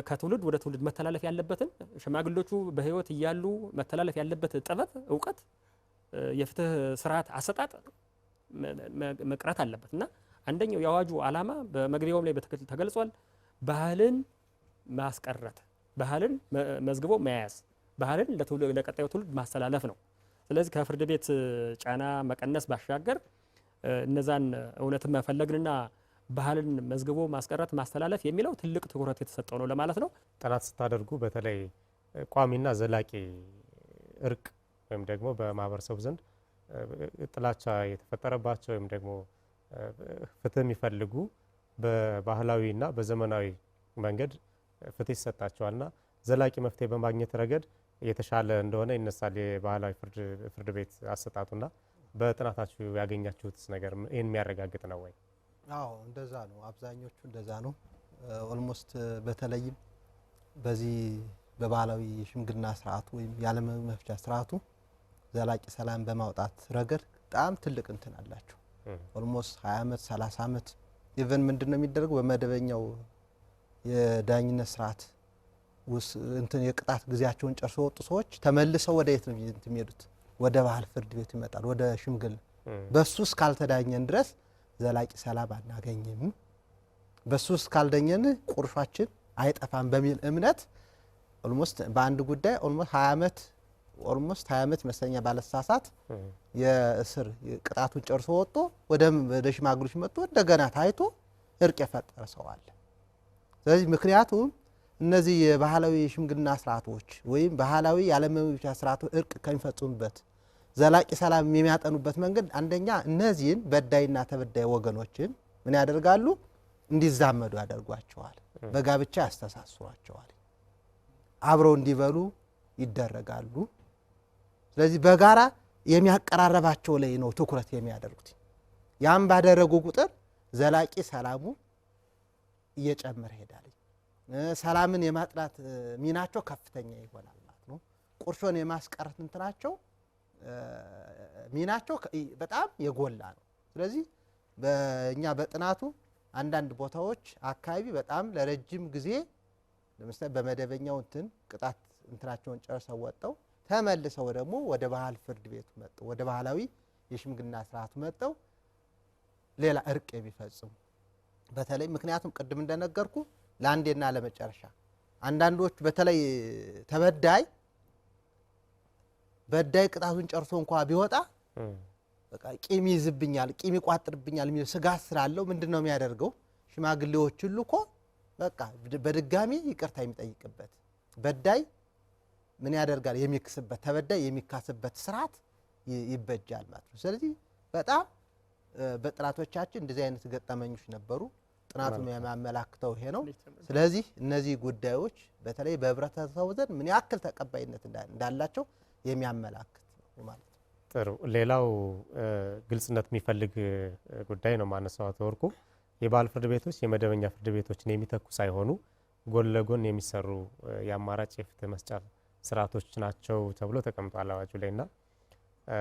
ከትውልድ ወደ ትውልድ መተላለፍ ያለበትን ሽማግሌዎቹ በህይወት እያሉ መተላለፍ ያለበት ጥበብ፣ እውቀት፣ የፍትህ ስርዓት አሰጣጥ መቅረት አለበት እና አንደኛው የአዋጁ ዓላማ በመግቢያውም ላይ በትክክል ተገልጿል። ባህልን ማስቀረት፣ ባህልን መዝግቦ መያዝ፣ ባህልን ለቀጣዩ ትውልድ ማስተላለፍ ነው። ስለዚህ ከፍርድ ቤት ጫና መቀነስ ባሻገር እነዛን እውነትን መፈለግንና ባህልን መዝግቦ ማስቀረት ማስተላለፍ የሚለው ትልቅ ትኩረት የተሰጠው ነው ለማለት ነው። ጥናት ስታደርጉ በተለይ ቋሚና ዘላቂ እርቅ ወይም ደግሞ በማህበረሰቡ ዘንድ ጥላቻ የተፈጠረባቸው ወይም ደግሞ ፍትህ የሚፈልጉ በባህላዊና በዘመናዊ መንገድ ፍትህ ይሰጣቸዋልና ዘላቂ መፍትሄ በማግኘት ረገድ የተሻለ እንደሆነ ይነሳል የባህላዊ ፍርድ ቤት አሰጣጡና በጥናታችሁ ያገኛችሁትስ ነገር ይህን የሚያረጋግጥ ነው ወይ? አዎ እንደዛ ነው። አብዛኞቹ እንደዛ ነው። ኦልሞስት በተለይም በዚህ በባህላዊ የሽምግልና ስርዓቱ ወይም ያለመፍቻ ስርዓቱ ዘላቂ ሰላም በማውጣት ረገድ በጣም ትልቅ እንትን አላቸው። ኦልሞስት 20 ዓመት 30 ዓመት ኢቨን ምንድነው የሚደረገው በመደበኛው የዳኝነት ስርዓት እንትን የቅጣት ጊዜያቸውን ጨርሶ ወጡ ሰዎች ተመልሰው ወደ የት ነው የሚሄዱት? ወደ ባህል ፍርድ ቤት ይመጣሉ፣ ወደ ሽምግልና። በሱ እስካልተዳኘን ድረስ ዘላቂ ሰላም አናገኝም፣ በሱ እስካልዳኘን ቁርሻችን አይጠፋም በሚል እምነት ኦልሞስት በአንድ ጉዳይ ኦልሞስት 20 ዓመት መስለኛ ባለሳሳት የእስር ቅጣቱን ጨርሶ ወጥቶ ወደ ሽማግሌዎች መጥቶ እንደገና ታይቶ እርቅ የፈጠረ ሰው አለ። ስለዚህ ምክንያቱም እነዚህ የባህላዊ የሽምግልና ስርዓቶች ወይም ባህላዊ ያለመብቻ ስርዓቶች እርቅ ከሚፈጽሙበት ዘላቂ ሰላም የሚያጠኑበት መንገድ አንደኛ እነዚህን በዳይና ተበዳይ ወገኖችን ምን ያደርጋሉ? እንዲዛመዱ ያደርጓቸዋል፣ በጋብቻ ያስተሳስሯቸዋል፣ አብረው እንዲበሉ ይደረጋሉ። ስለዚህ በጋራ የሚያቀራረባቸው ላይ ነው ትኩረት የሚያደርጉት። ያም ባደረጉ ቁጥር ዘላቂ ሰላሙ እየጨመረ ይሄዳል። ሰላምን የማጥራት ሚናቸው ከፍተኛ ይሆናል ማለት ነው። ቁርሾን የማስቀረት እንትናቸው ሚናቸው በጣም የጎላ ነው። ስለዚህ በእኛ በጥናቱ አንዳንድ ቦታዎች አካባቢ በጣም ለረጅም ጊዜ ለምሳሌ በመደበኛው ቅጣት እንትናቸውን ጨርሰው ወጣው ተመልሰው ደግሞ ወደ ባህል ፍርድ ቤቱ መጣው ወደ ባህላዊ የሽምግልና ስርዓቱ መጣው ሌላ እርቅ የሚፈጽሙ በተለይ ምክንያቱም ቅድም እንደነገርኩ ለአንዴና ለመጨረሻ አንዳንዶች በተለይ ተበዳይ በዳይ ቅጣቱን ጨርሶ እንኳን ቢወጣ በቃ ቂም ይዝብኛል ቂም ይቋጥርብኛል የሚል ስጋት ስላለው ምንድነው የሚያደርገው? ሽማግሌዎች ሁሉ እኮ በቃ በድጋሚ ይቅርታ የሚጠይቅበት በዳይ ምን ያደርጋል? የሚክስበት ተበዳይ የሚካስበት ስርዓት ይበጃል ማለት ነው። ስለዚህ በጣም በጥናቶቻችን እንደዚህ አይነት ገጠመኞች ነበሩ። ጥናቱም የሚያመላክተው ይሄ ነው። ስለዚህ እነዚህ ጉዳዮች በተለይ በህብረተሰቡ ዘንድ ምን ያክል ተቀባይነት እንዳላቸው የሚያመላክት ነው ማለት ነው። ጥሩ። ሌላው ግልጽነት የሚፈልግ ጉዳይ ነው ማነሳው አቶ ወርቁ የባህል ፍርድ ቤቶች የመደበኛ ፍርድ ቤቶችን የሚተኩ ሳይሆኑ ጎን ለጎን የሚሰሩ የአማራጭ የፍትህ መስጫ ስርዓቶች ናቸው ተብሎ ተቀምጧል አዋጁ ላይና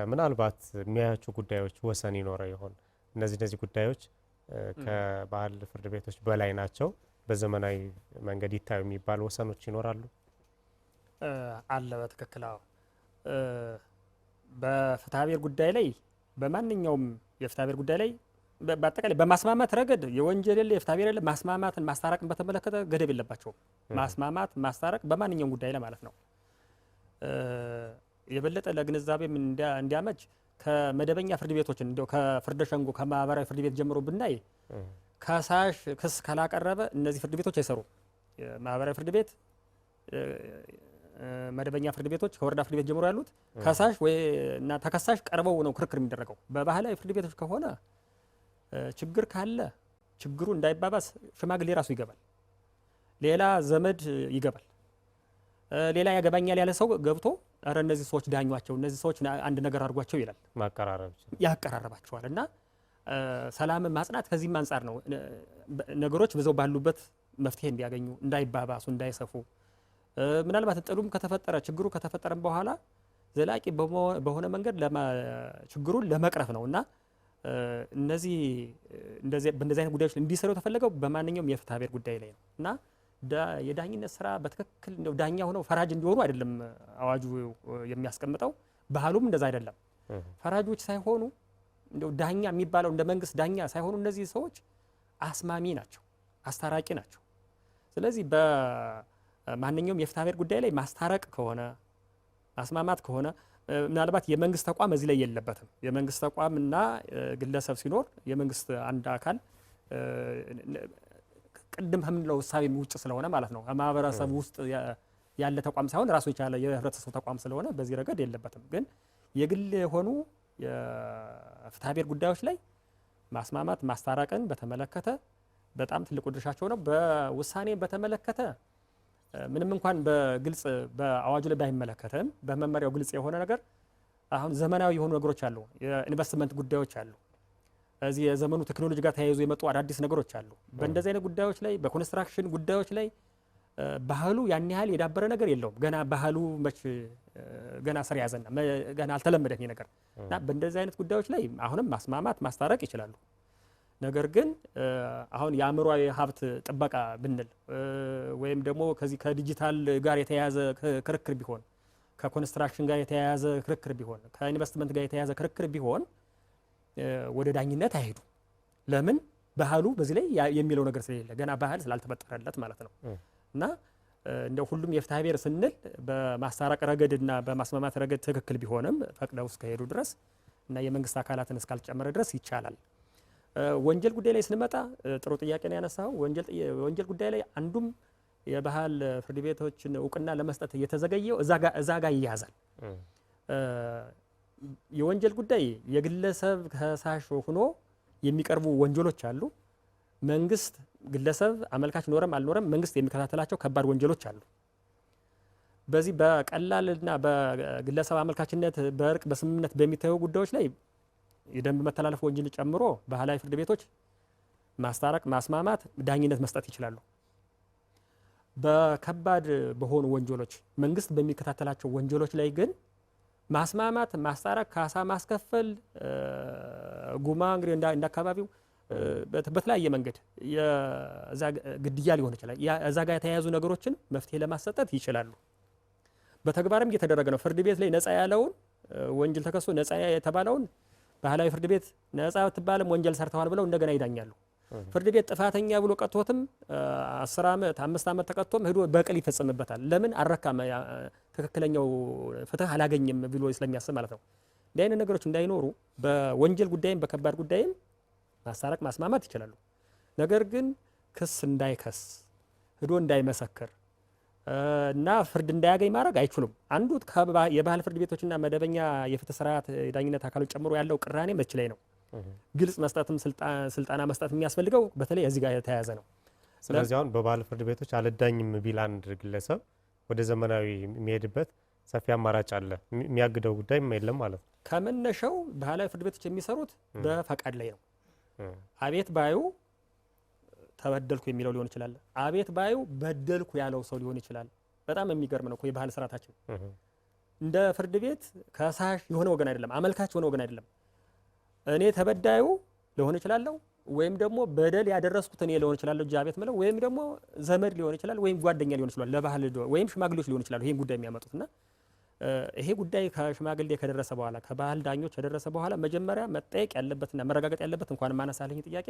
ምናልባት የሚያያቸው ጉዳዮች ወሰን ይኖረው ይሆን? እነዚህ ጉዳዮች ከባህል ፍርድ ቤቶች በላይ ናቸው፣ በዘመናዊ መንገድ ይታዩ የሚባሉ ወሰኖች ይኖራሉ? አለ። በትክክል አዎ። በፍትሐብሔር ጉዳይ ላይ በማንኛውም የፍትሐብሔር ጉዳይ ላይ በአጠቃላይ በማስማማት ረገድ የወንጀል የለ የፍትሐብሔር የለ ማስማማትን ማስታረቅን በተመለከተ ገደብ የለባቸውም። ማስማማት ማስታረቅ በማንኛውም ጉዳይ ላይ ማለት ነው። የበለጠ ለግንዛቤ እንዲያመች ከመደበኛ ፍርድ ቤቶችን እንደው ከፍርደ ሸንጎ ከማህበራዊ ፍርድ ቤት ጀምሮ ብናይ ከሳሽ ክስ ካላቀረበ እነዚህ ፍርድ ቤቶች አይሰሩም። ማህበራዊ ፍርድ ቤት መደበኛ ፍርድ ቤቶች ከወረዳ ፍርድ ቤት ጀምሮ ያሉት ከሳሽ እና ተከሳሽ ቀርበው ነው ክርክር የሚደረገው። በባህላዊ ፍርድ ቤቶች ከሆነ ችግር ካለ ችግሩ እንዳይባባስ ሽማግሌ ራሱ ይገባል፣ ሌላ ዘመድ ይገባል፣ ሌላ ያገባኛል ያለ ሰው ገብቶ አረ እነዚህ ሰዎች ዳኟቸው፣ እነዚህ ሰዎች አንድ ነገር አድርጓቸው ይላል። ያቀራረባቸዋል እና ሰላምን ማጽናት ከዚህም አንጻር ነው ነገሮች በዛው ባሉበት መፍትሄ እንዲያገኙ፣ እንዳይባባሱ፣ እንዳይሰፉ ምናልባት ጥሉም ከተፈጠረ ችግሩ ከተፈጠረም በኋላ ዘላቂ በሆነ መንገድ ችግሩን ለመቅረፍ ነው እና በእንደዚህ አይነት ጉዳዮች እንዲሰሩ የተፈለገው በማንኛውም የፍትሐብሔር ጉዳይ ላይ ነው እና የዳኝነት ስራ በትክክል እንደው ዳኛ ሆነው ፈራጅ እንዲሆኑ አይደለም አዋጁ የሚያስቀምጠው። ባህሉም እንደዛ አይደለም። ፈራጆች ሳይሆኑ እንደው ዳኛ የሚባለው እንደ መንግስት ዳኛ ሳይሆኑ እነዚህ ሰዎች አስማሚ ናቸው፣ አስታራቂ ናቸው። ስለዚህ በማንኛውም የፍትሐብሔር ጉዳይ ላይ ማስታረቅ ከሆነ ማስማማት ከሆነ ምናልባት የመንግስት ተቋም እዚህ ላይ የለበትም። የመንግስት ተቋም እና ግለሰብ ሲኖር የመንግስት አንድ አካል ቅድም ከምንለው እሳቤ ውጭ ስለሆነ ማለት ነው ማህበረሰብ ውስጥ ያለ ተቋም ሳይሆን ራሱ የቻለ የህብረተሰቡ ተቋም ስለሆነ በዚህ ረገድ የለበትም። ግን የግል የሆኑ የፍትሐብሔር ጉዳዮች ላይ ማስማማት ማስታረቅን በተመለከተ በጣም ትልቁ ድርሻቸው ነው። በውሳኔ በተመለከተ ምንም እንኳን በግልጽ በአዋጁ ላይ ባይመለከትም በመመሪያው ግልጽ የሆነ ነገር አሁን ዘመናዊ የሆኑ ነገሮች አሉ። የኢንቨስትመንት ጉዳዮች አሉ። እዚህ የዘመኑ ቴክኖሎጂ ጋር ተያይዞ የመጡ አዳዲስ ነገሮች አሉ። በእንደዚህ አይነት ጉዳዮች ላይ በኮንስትራክሽን ጉዳዮች ላይ ባህሉ ያን ያህል የዳበረ ነገር የለውም። ገና ባህሉ ገና ስር ያዘና ገና አልተለመደም ይሄ ነገር እና በእንደዚህ አይነት ጉዳዮች ላይ አሁንም ማስማማት ማስታረቅ ይችላሉ። ነገር ግን አሁን የአእምሯዊ ሀብት ጥበቃ ብንል ወይም ደግሞ ከዚህ ከዲጂታል ጋር የተያያዘ ክርክር ቢሆን ከኮንስትራክሽን ጋር የተያያዘ ክርክር ቢሆን ከኢንቨስትመንት ጋር የተያያዘ ክርክር ቢሆን ወደ ዳኝነት አይሄዱም። ለምን? ባህሉ በዚህ ላይ የሚለው ነገር ስለሌለ ገና ባህል ስላልተፈጠረለት ማለት ነው። እና እንደ ሁሉም የፍትሐ ብሔር ስንል በማስታረቅ ረገድና በማስማማት ረገድ ትክክል ቢሆንም ፈቅደው እስከሄዱ ድረስ እና የመንግስት አካላትን እስካልጨመረ ድረስ ይቻላል። ወንጀል ጉዳይ ላይ ስንመጣ ጥሩ ጥያቄ ነው ያነሳው። ወንጀል ጉዳይ ላይ አንዱም የባህል ፍርድ ቤቶችን እውቅና ለመስጠት እየተዘገየው እዛ ጋር ይያዛል። የወንጀል ጉዳይ የግለሰብ ከሳሽ ሆኖ የሚቀርቡ ወንጀሎች አሉ። መንግስት ግለሰብ አመልካች ኖረም አልኖረም መንግስት የሚከታተላቸው ከባድ ወንጀሎች አሉ። በዚህ በቀላልና በግለሰብ አመልካችነት በእርቅ በስምምነት በሚታዩ ጉዳዮች ላይ የደንብ መተላለፍ ወንጀል ጨምሮ ባህላዊ ፍርድ ቤቶች ማስታረቅ፣ ማስማማት፣ ዳኝነት መስጠት ይችላሉ። በከባድ በሆኑ ወንጀሎች መንግስት በሚከታተላቸው ወንጀሎች ላይ ግን ማስማማት፣ ማስታረቅ፣ ካሳ ማስከፈል ጉማ እንግዲህ እንደ አካባቢው በተለያየ መንገድ የዛ ግድያ ሊሆን ይችላል። እዛ ጋር የተያያዙ ነገሮችን መፍትሄ ለማሰጠት ይችላሉ። በተግባርም እየተደረገ ነው። ፍርድ ቤት ላይ ነፃ ያለውን ወንጀል ተከሶ ነፃ የተባለውን ባህላዊ ፍርድ ቤት ነፃ ብትባልም ወንጀል ሰርተዋል ብለው እንደገና ይዳኛሉ። ፍርድ ቤት ጥፋተኛ ብሎ ቀጥቶትም 10 ዓመት 5 ዓመት ተቀጥቶም ሄዶ በቀል ይፈጽምበታል። ለምን? አረካም ትክክለኛው ፍትህ አላገኘም ብሎ ስለሚያስብ ማለት ነው። እንዲህ አይነት ነገሮች እንዳይኖሩ በወንጀል ጉዳይም በከባድ ጉዳይም ማስታረቅ ማስማማት ይችላሉ። ነገር ግን ክስ እንዳይከስ ሄዶ እንዳይመሰክር እና ፍርድ እንዳያገኝ ማድረግ አይችሉም። አንዱ የባህል ፍርድ ቤቶችና መደበኛ የፍትህ ስርዓት የዳኝነት አካሎች ጨምሮ ያለው ቅራኔ መች ላይ ነው። ግልጽ መስጠትም ስልጣና መስጠት የሚያስፈልገው በተለይ እዚህ ጋር የተያያዘ ነው። ስለዚህ አሁን በባህል ፍርድ ቤቶች አልዳኝም ቢል አንድ ግለሰብ ወደ ዘመናዊ የሚሄድበት ሰፊ አማራጭ አለ። የሚያግደው ጉዳይም የለም ማለት ነው። ከመነሻው ባህላዊ ፍርድ ቤቶች የሚሰሩት በፈቃድ ላይ ነው። አቤት ባዩ ተበደልኩ የሚለው ሊሆን ይችላል። አቤት ባዩ በደልኩ ያለው ሰው ሊሆን ይችላል። በጣም የሚገርም ነው የባህል ስርዓታችን። እንደ ፍርድ ቤት ከሳሽ የሆነ ወገን አይደለም፣ አመልካች የሆነ ወገን አይደለም። እኔ ተበዳዩ ሊሆን ይችላለሁ፣ ወይም ደግሞ በደል ያደረስኩት እኔ ሊሆን ይችላለሁ እጅ አቤት ምለው፣ ወይም ደግሞ ዘመድ ሊሆን ይችላል፣ ወይም ጓደኛ ሊሆን ይችላል፣ ለባህል ወይም ሽማግሌዎች ሊሆን ይችላሉ ይሄን ጉዳይ የሚያመጡትና ይሄ ጉዳይ ከሽማግሌ ከደረሰ በኋላ ከባህል ዳኞች ከደረሰ በኋላ መጀመሪያ መጠየቅ ያለበትና መረጋገጥ ያለበት እንኳን ማነሳልኝ ጥያቄ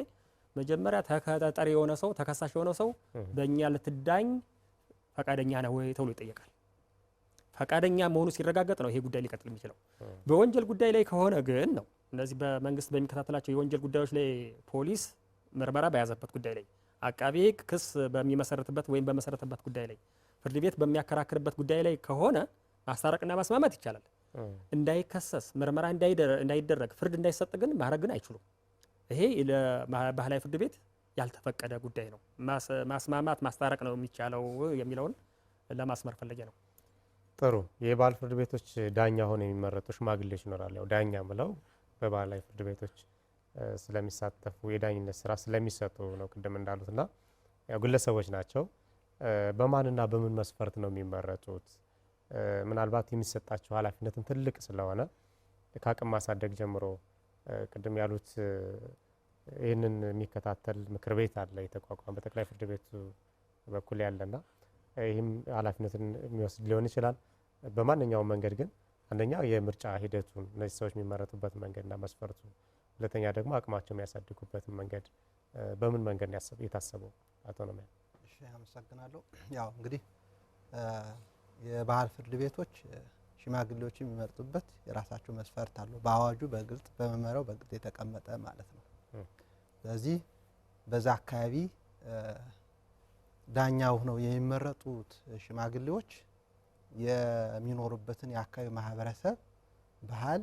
መጀመሪያ ተከታታሪ የሆነ ሰው ተከሳሽ የሆነ ሰው በእኛ ልትዳኝ ፈቃደኛ ነው ወይ ተብሎ ይጠየቃል። ፈቃደኛ መሆኑ ሲረጋገጥ ነው ይሄ ጉዳይ ሊቀጥል የሚችለው። በወንጀል ጉዳይ ላይ ከሆነ ግን ነው እነዚህ በመንግስት በሚከታተላቸው የወንጀል ጉዳዮች ላይ ፖሊስ ምርመራ በያዘበት ጉዳይ ላይ አቃቤ ሕግ ክስ በሚመሰረትበት ወይም በመሰረተበት ጉዳይ ላይ ፍርድ ቤት በሚያከራክርበት ጉዳይ ላይ ከሆነ ማስታረቅና ማስማማት ይቻላል። እንዳይከሰስ ምርመራ እንዳይደረግ ፍርድ እንዳይሰጥ ግን ማድረግ ግን አይችሉም። ይሄ ለባህላዊ ፍርድ ቤት ያልተፈቀደ ጉዳይ ነው። ማስማማት ማስታረቅ ነው የሚቻለው የሚለውን ለማስመር ፈለጌ ነው። ጥሩ። የባህል ፍርድ ቤቶች ዳኛ ሆነው የሚመረጡ ሽማግሌዎች ይኖራሉ። ያው ዳኛ ብለው በባህላዊ ፍርድ ቤቶች ስለሚሳተፉ የዳኝነት ስራ ስለሚሰጡ ነው ቅድም እንዳሉትና ያው ግለሰቦች ናቸው። በማንና በምን መስፈርት ነው የሚመረጡት? ምናልባት የሚሰጣቸው ኃላፊነትም ትልቅ ስለሆነ ከአቅም ማሳደግ ጀምሮ ቅድም ያሉት ይህንን የሚከታተል ምክር ቤት አለ የተቋቋመ በጠቅላይ ፍርድ ቤቱ በኩል ያለና ይህም ኃላፊነትን የሚወስድ ሊሆን ይችላል። በማንኛውም መንገድ ግን አንደኛ የምርጫ ሂደቱን እነዚህ ሰዎች የሚመረጡበት መንገድና መስፈርቱ፣ ሁለተኛ ደግሞ አቅማቸው የሚያሳድጉበትን መንገድ በምን መንገድ የታሰበው? አቶ ነው። እሺ፣ አመሰግናለሁ። ያው እንግዲህ የባህል ፍርድ ቤቶች ሽማግሌዎች የሚመርጡበት የራሳቸው መስፈርት አለው። በአዋጁ በግልጽ በመመሪያው በግልጽ የተቀመጠ ማለት ነው። ስለዚህ በዛ አካባቢ ዳኛ ሆነው የሚመረጡት ሽማግሌዎች የሚኖሩበትን የአካባቢ ማህበረሰብ ባህል፣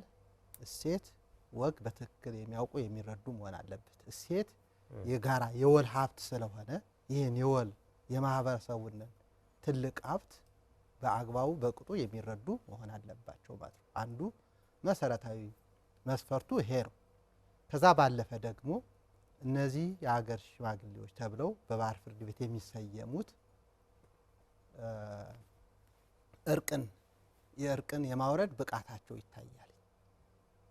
እሴት፣ ወግ በትክክል የሚያውቁ የሚረዱ መሆን አለበት። እሴት የጋራ የወል ሀብት ስለሆነ ይህን የወል የማህበረሰቡን ትልቅ ሀብት በአግባቡ በቅጡ የሚረዱ መሆን አለባቸው ማለት ነው። አንዱ መሰረታዊ መስፈርቱ ይሄ ነው። ከዛ ባለፈ ደግሞ እነዚህ የሀገር ሽማግሌዎች ተብለው በባህል ፍርድ ቤት የሚሰየሙት የእርቅን የማውረድ ብቃታቸው ይታያል።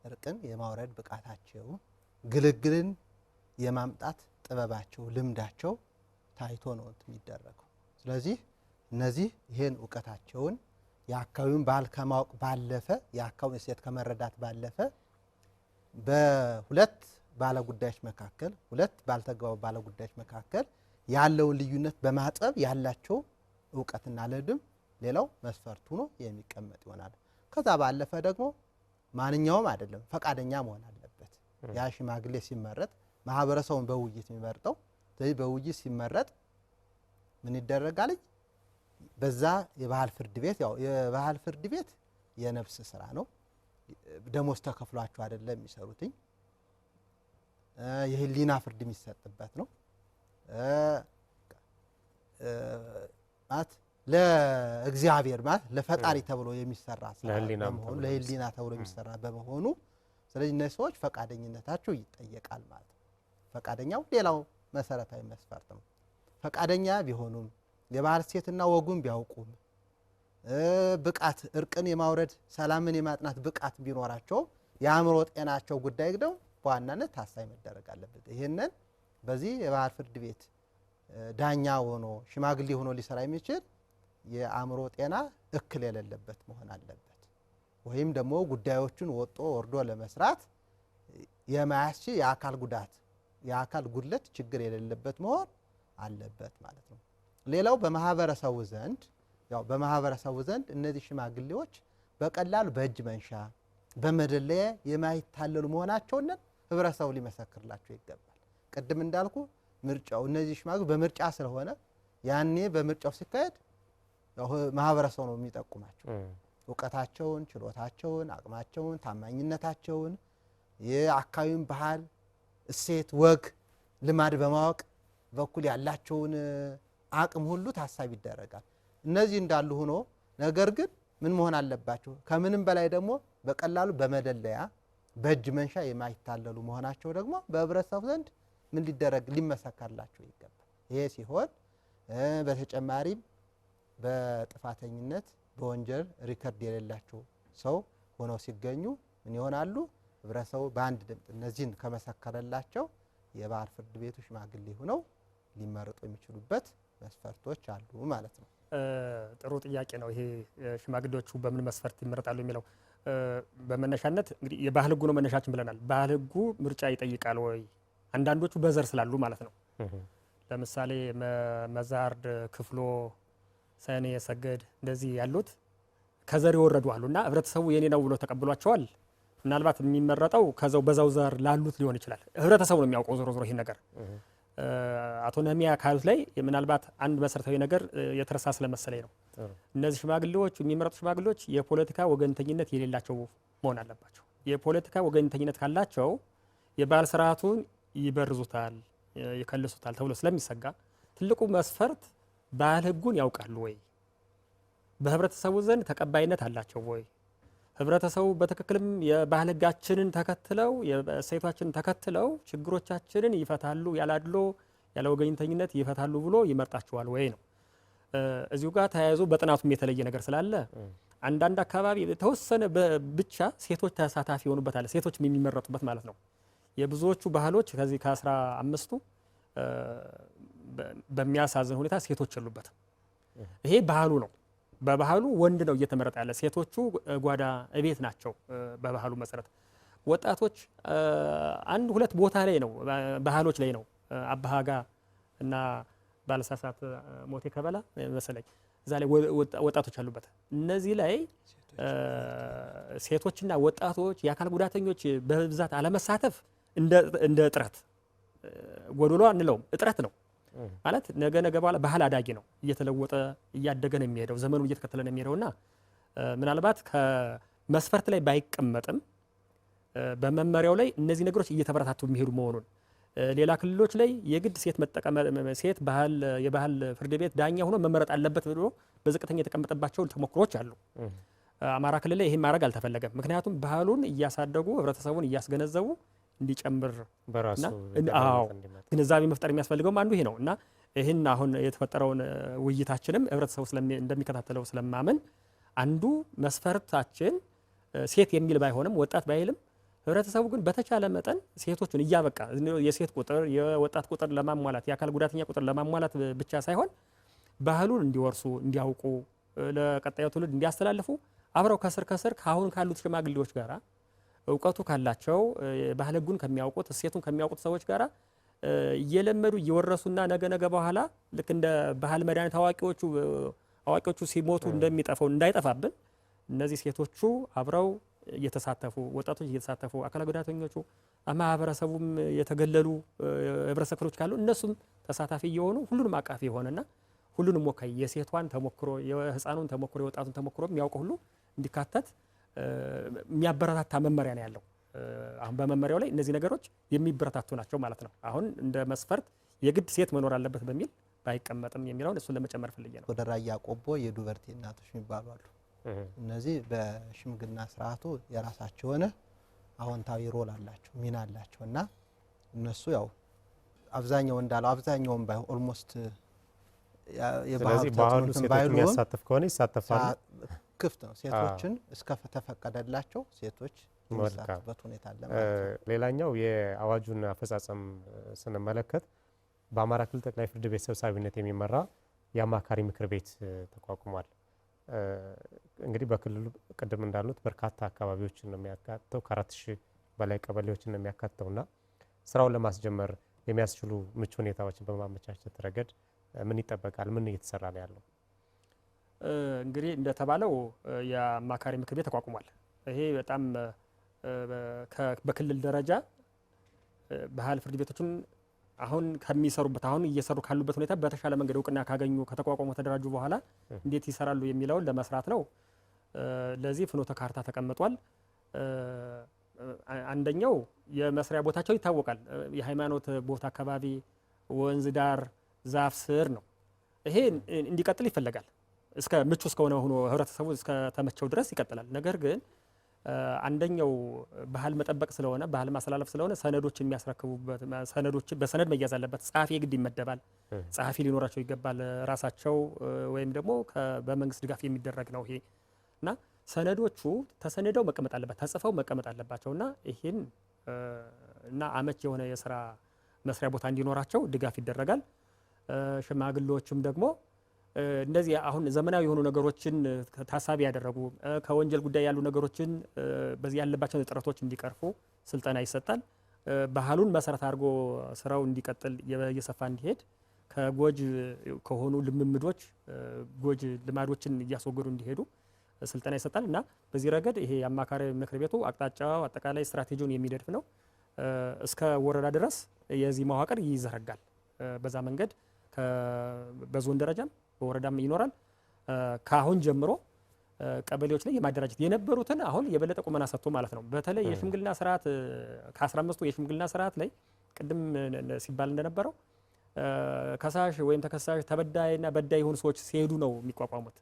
እርቅን የማውረድ ብቃታቸው፣ ግልግልን የማምጣት ጥበባቸው ልምዳቸው ታይቶ ነው የሚደረገው። ስለዚህ እነዚህ ይሄን እውቀታቸውን የአካባቢውን ባህል ከማወቅ ባለፈ የአካባቢውን እሴት ከመረዳት ባለፈ በሁለት ባለጉዳዮች መካከል ሁለት ባልተግባቡ ባለጉዳዮች መካከል ያለውን ልዩነት በማጥበብ ያላቸው እውቀትና ልምድ ሌላው መስፈርቱ ነው የሚቀመጥ ይሆናል። ከዛ ባለፈ ደግሞ ማንኛውም አይደለም ፈቃደኛ መሆን አለበት። ያ ሽማግሌ ሲመረጥ ማህበረሰቡን በውይይት የሚመርጠው። ስለዚህ በውይይት ሲመረጥ ምን ይደረጋል? በዛ የባህል ፍርድ ቤት ያው የባህል ፍርድ ቤት የነፍስ ስራ ነው። ደሞዝ ተከፍሏቸው አይደለም የሚሰሩትኝ። የህሊና ፍርድ የሚሰጥበት ነው። ማለት ለእግዚአብሔር ማለት ለፈጣሪ ተብሎ የሚሰራ ስራ በመሆኑ ለህሊና ተብሎ የሚሰራ በመሆኑ ስለዚህ እነዚህ ሰዎች ፈቃደኝነታቸው ይጠየቃል ማለት ነው። ፈቃደኛው ሌላው መሰረታዊ መስፈርት ነው። ፈቃደኛ ቢሆኑም የባህል እሴትና ወጉን ቢያውቁም ብቃት እርቅን የማውረድ ሰላምን የማጥናት ብቃት ቢኖራቸው የአእምሮ ጤናቸው ጉዳይ ደግሞ በዋናነት ታሳቢ መደረግ አለበት። ይሄንን በዚህ የባህል ፍርድ ቤት ዳኛ ሆኖ ሽማግሌ ሆኖ ሊሰራ የሚችል የአእምሮ ጤና እክል የሌለበት መሆን አለበት። ወይም ደግሞ ጉዳዮችን ወጦ ወርዶ ለመስራት የማያስችል የአካል ጉድለት ችግር የሌለበት መሆን አለበት ማለት ነው። ሌላው በማህበረሰቡ ዘንድ እነዚህ ሽማግሌዎች በቀላሉ በእጅ መንሻ በመደለያ የማይታለሉ መሆናቸውን ህብረተሰቡ ሊመሰክርላቸው ይገባል። ቅድም እንዳልኩ ምርጫው እነዚህ ሽማግሌዎች በምርጫ ስለሆነ ያኔ በምርጫው ሲካሄድ ማህበረሰቡ ነው የሚጠቁማቸው። እውቀታቸውን፣ ችሎታቸውን፣ አቅማቸውን፣ ታማኝነታቸውን የአካባቢውን ባህል እሴት፣ ወግ፣ ልማድ በማወቅ በኩል ያላቸውን አቅም ሁሉ ታሳቢ ይደረጋል። እነዚህ እንዳሉ ሆኖ ነገር ግን ምን መሆን አለባቸው? ከምንም በላይ ደግሞ በቀላሉ በመደለያ በእጅ መንሻ የማይታለሉ መሆናቸው ደግሞ በህብረተሰቡ ዘንድ ምን ሊመሰከርላቸው ይገባል። ይሄ ሲሆን በተጨማሪም በጥፋተኝነት በወንጀል ሪከርድ የሌላቸው ሰው ሆነው ሲገኙ ምን ይሆናሉ? ህብረተሰቡ በአንድ ድምፅ እነዚህን ከመሰከረላቸው የባህል ፍርድ ቤቱ ሽማግሌ ሆነው ሊመረጡ የሚችሉበት መስፈርቶች አሉ ማለት ነው። ጥሩ ጥያቄ ነው። ይሄ ሽማግሌዎቹ በምን መስፈርት ይመረጣሉ የሚለው በመነሻነት እንግዲህ የባህል ህጉ ነው መነሻችን ብለናል። ባህል ህጉ ምርጫ ይጠይቃል ወይ? አንዳንዶቹ በዘር ስላሉ ማለት ነው። ለምሳሌ መዛርድ፣ ክፍሎ፣ ሰኔ፣ ሰገድ እንደዚህ ያሉት ከዘር የወረዱ አሉና ህብረተሰቡ የኔ ነው ብሎ ተቀብሏቸዋል። ምናልባት የሚመረጠው ከዛው በዛው ዘር ላሉት ሊሆን ይችላል። ህብረተሰቡ ነው የሚያውቀው ዞሮ ይሄን ነገር። አቶ ነህሚያ ካሉት ላይ ምናልባት አንድ መሰረታዊ ነገር የተረሳ ስለመሰለኝ ነው። እነዚህ ሽማግሌዎች የሚመረጡ ሽማግሌዎች የፖለቲካ ወገንተኝነት የሌላቸው መሆን አለባቸው። የፖለቲካ ወገንተኝነት ካላቸው የባህል ስርዓቱን ይበርዙታል፣ ይከልሱታል ተብሎ ስለሚሰጋ ትልቁ መስፈርት ባህል ህጉን ያውቃሉ ወይ? በህብረተሰቡ ዘንድ ተቀባይነት አላቸው ወይ? ህብረተሰቡ በትክክልም የባህል ህጋችንን ተከትለው የእሴቶቻችንን ተከትለው ችግሮቻችንን ይፈታሉ፣ ያላድሎ ያለ ወገኝተኝነት ይፈታሉ ብሎ ይመርጣቸዋል ወይ ነው። እዚሁ ጋር ተያይዞ በጥናቱም የተለየ ነገር ስላለ አንዳንድ አካባቢ የተወሰነ ብቻ ሴቶች ተሳታፊ የሆኑበታል፣ ሴቶች የሚመረጡበት ማለት ነው። የብዙዎቹ ባህሎች ከዚህ ከ15ቱ በሚያሳዝን ሁኔታ ሴቶች የሉበትም። ይሄ ባህሉ ነው። በባህሉ ወንድ ነው እየተመረጠ ያለ፣ ሴቶቹ ጓዳ እቤት ናቸው። በባህሉ መሰረት ወጣቶች አንድ ሁለት ቦታ ላይ ነው ባህሎች ላይ ነው አባሃጋ እና ባለሳሳት ሞቴ ከበላ መሰለኝ እዛ ላይ ወጣቶች አሉበት። እነዚህ ላይ ሴቶችና ወጣቶች የአካል ጉዳተኞች በብዛት አለመሳተፍ እንደ እጥረት ጎዶሎ አንለውም፣ እጥረት ነው ማለት ነገ በኋላ ባህል አዳጊ ነው፣ እየተለወጠ እያደገ ነው የሚሄደው፣ ዘመኑ እየተከተለ ነው የሚሄደውና ምናልባት ከመስፈርት ላይ ባይቀመጥም በመመሪያው ላይ እነዚህ ነገሮች እየተበረታቱ የሚሄዱ መሆኑን ሌላ ክልሎች ላይ የግድ ሴት የባህል ፍርድ ቤት ዳኛ ሆኖ መመረጥ አለበት ብሎ በዝቅተኛ የተቀመጠባቸው ተሞክሮች አሉ። አማራ ክልል ላይ ይሄን ማድረግ አልተፈለገም። ምክንያቱም ባህሉን እያሳደጉ ህብረተሰቡን እያስገነዘቡ እንዲጨምር ግንዛቤ መፍጠር የሚያስፈልገውም አንዱ ይሄ ነው እና ይህን አሁን የተፈጠረውን ውይይታችንም ህብረተሰቡ እንደሚከታተለው ስለማመን አንዱ መስፈርታችን ሴት የሚል ባይሆንም ወጣት ባይልም ህብረተሰቡ ግን በተቻለ መጠን ሴቶችን እያበቃ የሴት ቁጥር የወጣት ቁጥር ለማሟላት የአካል ጉዳተኛ ቁጥር ለማሟላት ብቻ ሳይሆን ባህሉን እንዲወርሱ እንዲያውቁ ለቀጣዩ ትውልድ እንዲያስተላልፉ አብረው ከስር ካሁን ካሉት ሽማግሌዎች ጋራ እውቀቱ ካላቸው ባህል ህጉን ከሚያውቁት እሴቱን ከሚያውቁት ሰዎች ጋራ እየለመዱ እየወረሱና ነገ በኋላ ልክ እንደ ባህል መድኃኒት አዋቂዎቹ ሲሞቱ እንደሚጠፋው እንዳይጠፋብን እነዚህ ሴቶቹ አብረው እየተሳተፉ ወጣቶች እየተሳተፉ አካል ጉዳተኞቹ ማህበረሰቡም የተገለሉ ህብረተሰብ ክፍሎች ካሉ እነሱም ተሳታፊ እየሆኑ ሁሉንም አቃፊ የሆነና ሁሉንም ወካይ የሴቷን ተሞክሮ የህፃኑን ተሞክሮ የወጣቱን ተሞክሮ የሚያውቀው ሁሉ እንዲካተት የሚያበረታታ መመሪያ ነው ያለው። አሁን በመመሪያው ላይ እነዚህ ነገሮች የሚበረታቱ ናቸው ማለት ነው። አሁን እንደ መስፈርት የግድ ሴት መኖር አለበት በሚል ባይቀመጥም የሚለውን እሱን ለመጨመር ፈልጌ ነው። ወደ ራያ ቆቦ የዱበርቴ እናቶች የሚባሉ አሉ። እነዚህ በሽምግልና ስርዓቱ የራሳቸው የሆነ አዎንታዊ ሮል አላቸው፣ ሚና አላቸው እና እነሱ ያው አብዛኛው እንዳለው አብዛኛውን ባይ ኦልሞስት ስለዚህ ባህሉ ሴቶችን የሚያሳትፍ ከሆነ ይሳተፋሉ። ክፍት ነው። ሴቶችን እስከ ተፈቀደላቸው ሴቶች የሚሳተፉበት ሁኔታ አለ ማለት ነው። ሌላኛው የአዋጁን አፈጻጸም ስንመለከት በአማራ ክልል ጠቅላይ ፍርድ ቤት ሰብሳቢነት የሚመራ የአማካሪ ምክር ቤት ተቋቁሟል። እንግዲህ በክልሉ ቅድም እንዳሉት በርካታ አካባቢዎችን ነው የሚያካትተው ከ4000 በላይ ቀበሌዎችን ነው የሚያካትተውና ስራውን ለማስጀመር የሚያስችሉ ምቹ ሁኔታዎችን በማመቻቸት ረገድ ምን ይጠበቃል? ምን እየተሰራ ነው ያለው? እንግዲህ እንደተባለው የአማካሪ ምክር ቤት ተቋቁሟል። ይሄ በጣም በክልል ደረጃ ባህል ፍርድ ቤቶችን አሁን ከሚሰሩበት አሁን እየሰሩ ካሉበት ሁኔታ በተሻለ መንገድ እውቅና ካገኙ ከተቋቋሙ ተደራጁ በኋላ እንዴት ይሰራሉ የሚለውን ለመስራት ነው። ለዚህ ፍኖተ ካርታ ተቀምጧል። አንደኛው የመስሪያ ቦታቸው ይታወቃል። የሃይማኖት ቦታ አካባቢ፣ ወንዝ ዳር፣ ዛፍ ስር ነው። ይሄ እንዲቀጥል ይፈለጋል። እስከ ምቹ እስከሆነ ሆኖ ህብረተሰቡ እስከ ተመቸው ድረስ ይቀጥላል። ነገር ግን አንደኛው ባህል መጠበቅ ስለሆነ ባህል ማስተላለፍ ስለሆነ ሰነዶችን የሚያስረክቡበት ሰነዶች በሰነድ መያዝ አለበት። ጸሐፊ የግድ ይመደባል። ጸሐፊ ሊኖራቸው ይገባል። ራሳቸው ወይም ደግሞ በመንግስት ድጋፍ የሚደረግ ነው ይሄ እና ሰነዶቹ ተሰንደው መቀመጥ አለበት፣ ተጽፈው መቀመጥ አለባቸው እና ይህን እና አመች የሆነ የስራ መስሪያ ቦታ እንዲኖራቸው ድጋፍ ይደረጋል። ሽማግሌዎችም ደግሞ እንደዚህ አሁን ዘመናዊ የሆኑ ነገሮችን ታሳቢ ያደረጉ ከወንጀል ጉዳይ ያሉ ነገሮችን በዚህ ያለባቸውን ጥረቶች እንዲቀርፉ ስልጠና ይሰጣል። ባህሉን መሰረት አድርጎ ስራው እንዲቀጥል እየሰፋ እንዲሄድ ከጎጅ ከሆኑ ልምምዶች ጎጅ ልማዶችን እያስወገዱ እንዲሄዱ ስልጠና ይሰጣል እና በዚህ ረገድ ይሄ የአማካሪ ምክር ቤቱ አቅጣጫው አጠቃላይ ስትራቴጂውን የሚደርፍ ነው። እስከ ወረዳ ድረስ የዚህ መዋቅር ይዘረጋል። በዛ መንገድ በዞን ደረጃም በወረዳም ይኖራል። ከአሁን ጀምሮ ቀበሌዎች ላይ የማደራጀት የነበሩትን አሁን የበለጠ ቁመና ሰጥቶ ማለት ነው። በተለይ የሽምግልና ስርዓት ከ15ቱ የሽምግልና ስርዓት ላይ ቅድም ሲባል እንደነበረው ከሳሽ ወይም ተከሳሽ ተበዳይና በዳይ የሆኑ ሰዎች ሲሄዱ ነው የሚቋቋሙት